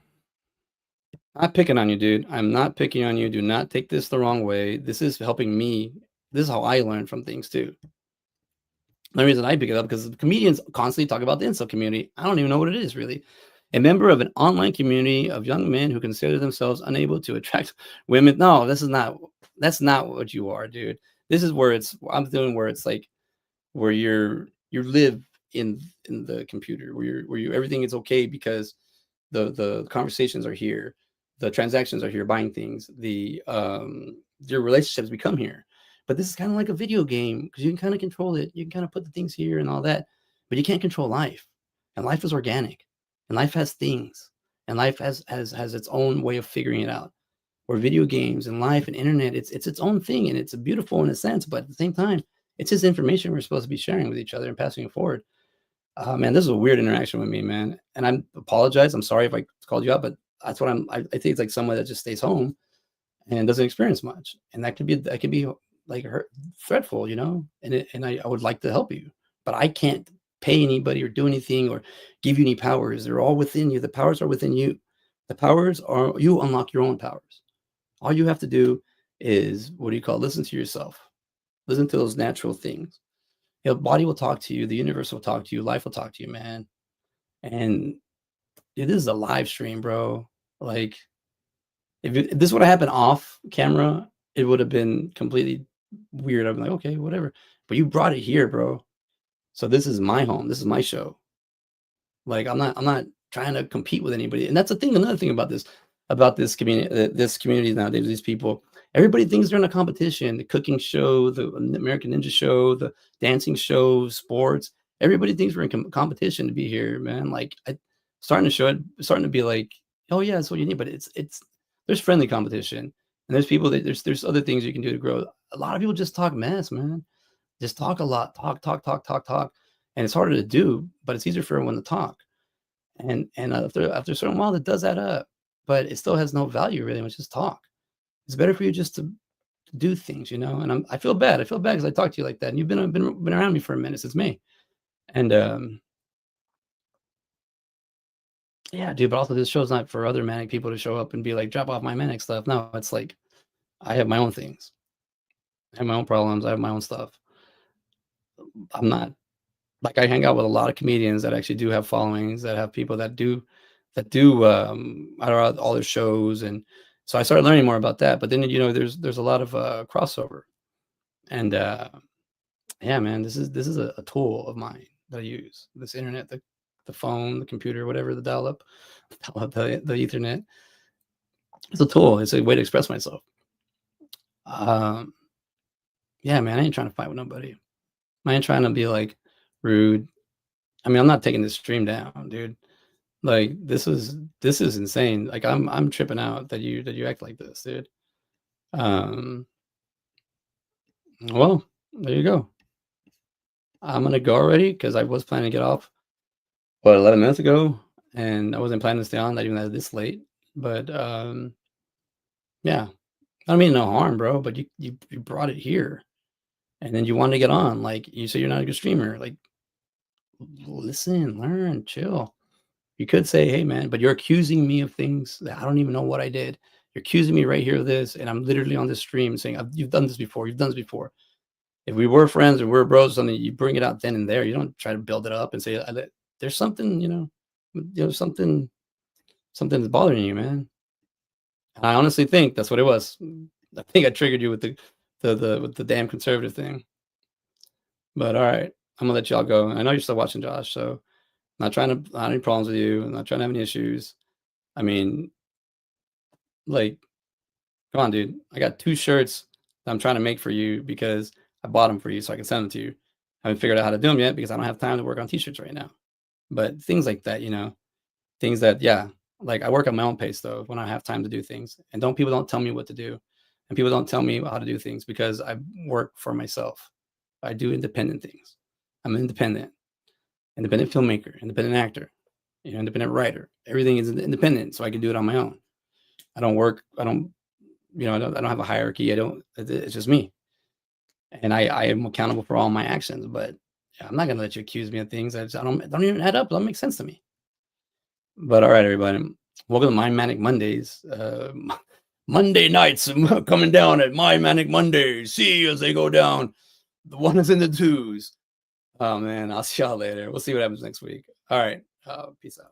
I'm not picking on you, dude. I'm not picking on you. Do not take this the wrong way. This is helping me. This is how I learn from things too. The reason I pick it up because comedians constantly talk about the incel community. I don't even know what it is really. A member of an online community of young men who consider themselves unable to attract women. No, that's not what you are, dude. This is where I'm doing where it's like where you live in the computer, where you everything is okay because the conversations are here, the transactions are here, buying things, your relationships become here. But this is kind of like a video game because you can kind of control it. You can kind of put the things here and all that, but you can't control life. And life is organic, and life has things, and life has its own way of figuring it out. Or video games and life and internet, it's its own thing, and it's beautiful in a sense, but at the same time, it's just information we're supposed to be sharing with each other and passing it forward. Man, this is a weird interaction with me, man. And I apologize. I'm sorry if I called you out, but that's what I think it's like someone that just stays home and doesn't experience much. And that could be like threatful, you know, and I would like to help you, but I can't pay anybody or do anything or give you any powers. They're all within you. The powers are within you. The powers are, you unlock your own powers. All you have to do is, listen to yourself. Listen to those natural things. Your body will talk to you. The universe will talk to you. Life will talk to you, man. And this is a live stream, bro. Like, if this would have happened off camera, it would have been completely weird. I'm like, okay, whatever. But you brought it here, bro. So this is my home. This is my show. Like, I'm not trying to compete with anybody. And that's the thing. Another thing about this community nowadays, these people, everybody thinks they're in a competition. The cooking show, the American Ninja show, the dancing show, sports. Everybody thinks we're in competition to be here, man. Like, starting to be like, oh yeah, that's what you need. But it's There's friendly competition, and there's people that there's other things you can do to grow. A lot of people just talk mess, man. Just talk a lot, talk, and it's harder to do, but it's easier for everyone to talk. And after a certain while, it does add up, but it still has no value really. It's just talk. It's better for you just to do things, you know. And I feel bad. I feel bad because I talk to you like that, and you've been around me for a minute since May, and yeah, dude. But also, this show's not for other manic people to show up and be like, drop off my manic stuff. No, it's like I have my own things. I have my own problems. I have my own stuff. I'm not like I hang out with a lot of comedians that actually do have followings, that have people that do I don't know, all their shows, and so I started learning more about that. But then you know, there's a lot of crossover, and yeah, man, this is a tool of mine that I use. This internet, the phone, the computer, whatever, the dial-up, the Ethernet. It's a tool. It's a way to express myself. Yeah, man, I ain't trying to fight with nobody. I ain't trying to be like rude. I mean, I'm not taking this stream down, dude. Like this is insane. Like I'm tripping out that you act like this, dude. Well, there you go. I'm gonna go already because I was planning to get off 11 minutes ago, and I wasn't planning to stay on not even this late. But yeah, I don't mean no harm, bro. But you brought it here, and then you wanted to get on. Like you say, you're not a good streamer. Like listen, learn, chill. You could say, hey, man, but you're accusing me of things that I don't even know what I did. You're accusing me right here of this, and I'm literally on this stream saying, you've done this before. You've done this before. If we were friends and we're bros or something, you bring it out then and there. You don't try to build it up and say, there's something, something that's bothering you, man. And I honestly think that's what it was. I think I triggered you with the damn conservative thing. But all right, I'm gonna let y'all go. I know you're still watching, Josh, so I'm not trying to have any problems with you. I'm not trying to have any issues. I mean, like, come on, dude. I got 2 shirts that I'm trying to make for you because I bought them for you so I can send them to you. I haven't figured out how to do them yet because I don't have time to work on t-shirts right now. But things like that, things that, yeah, like I work at my own pace though when I have time to do things. And people don't tell me what to do. And people don't tell me how to do things because I work for myself. I do independent things. I'm independent filmmaker, independent actor, independent writer. Everything is independent, so I can do it on my own. I don't have a hierarchy. It's just me. And I am accountable for all my actions, but I'm not going to let you accuse me of things that don't even add up. It doesn't make sense to me. But all right, everybody, welcome to my Manic Mondayz. Monday nights coming down at my Manic Mondayz. See as they go down. The ones and the twos. Oh man, I'll see y'all later. We'll see what happens next week. All right, peace out.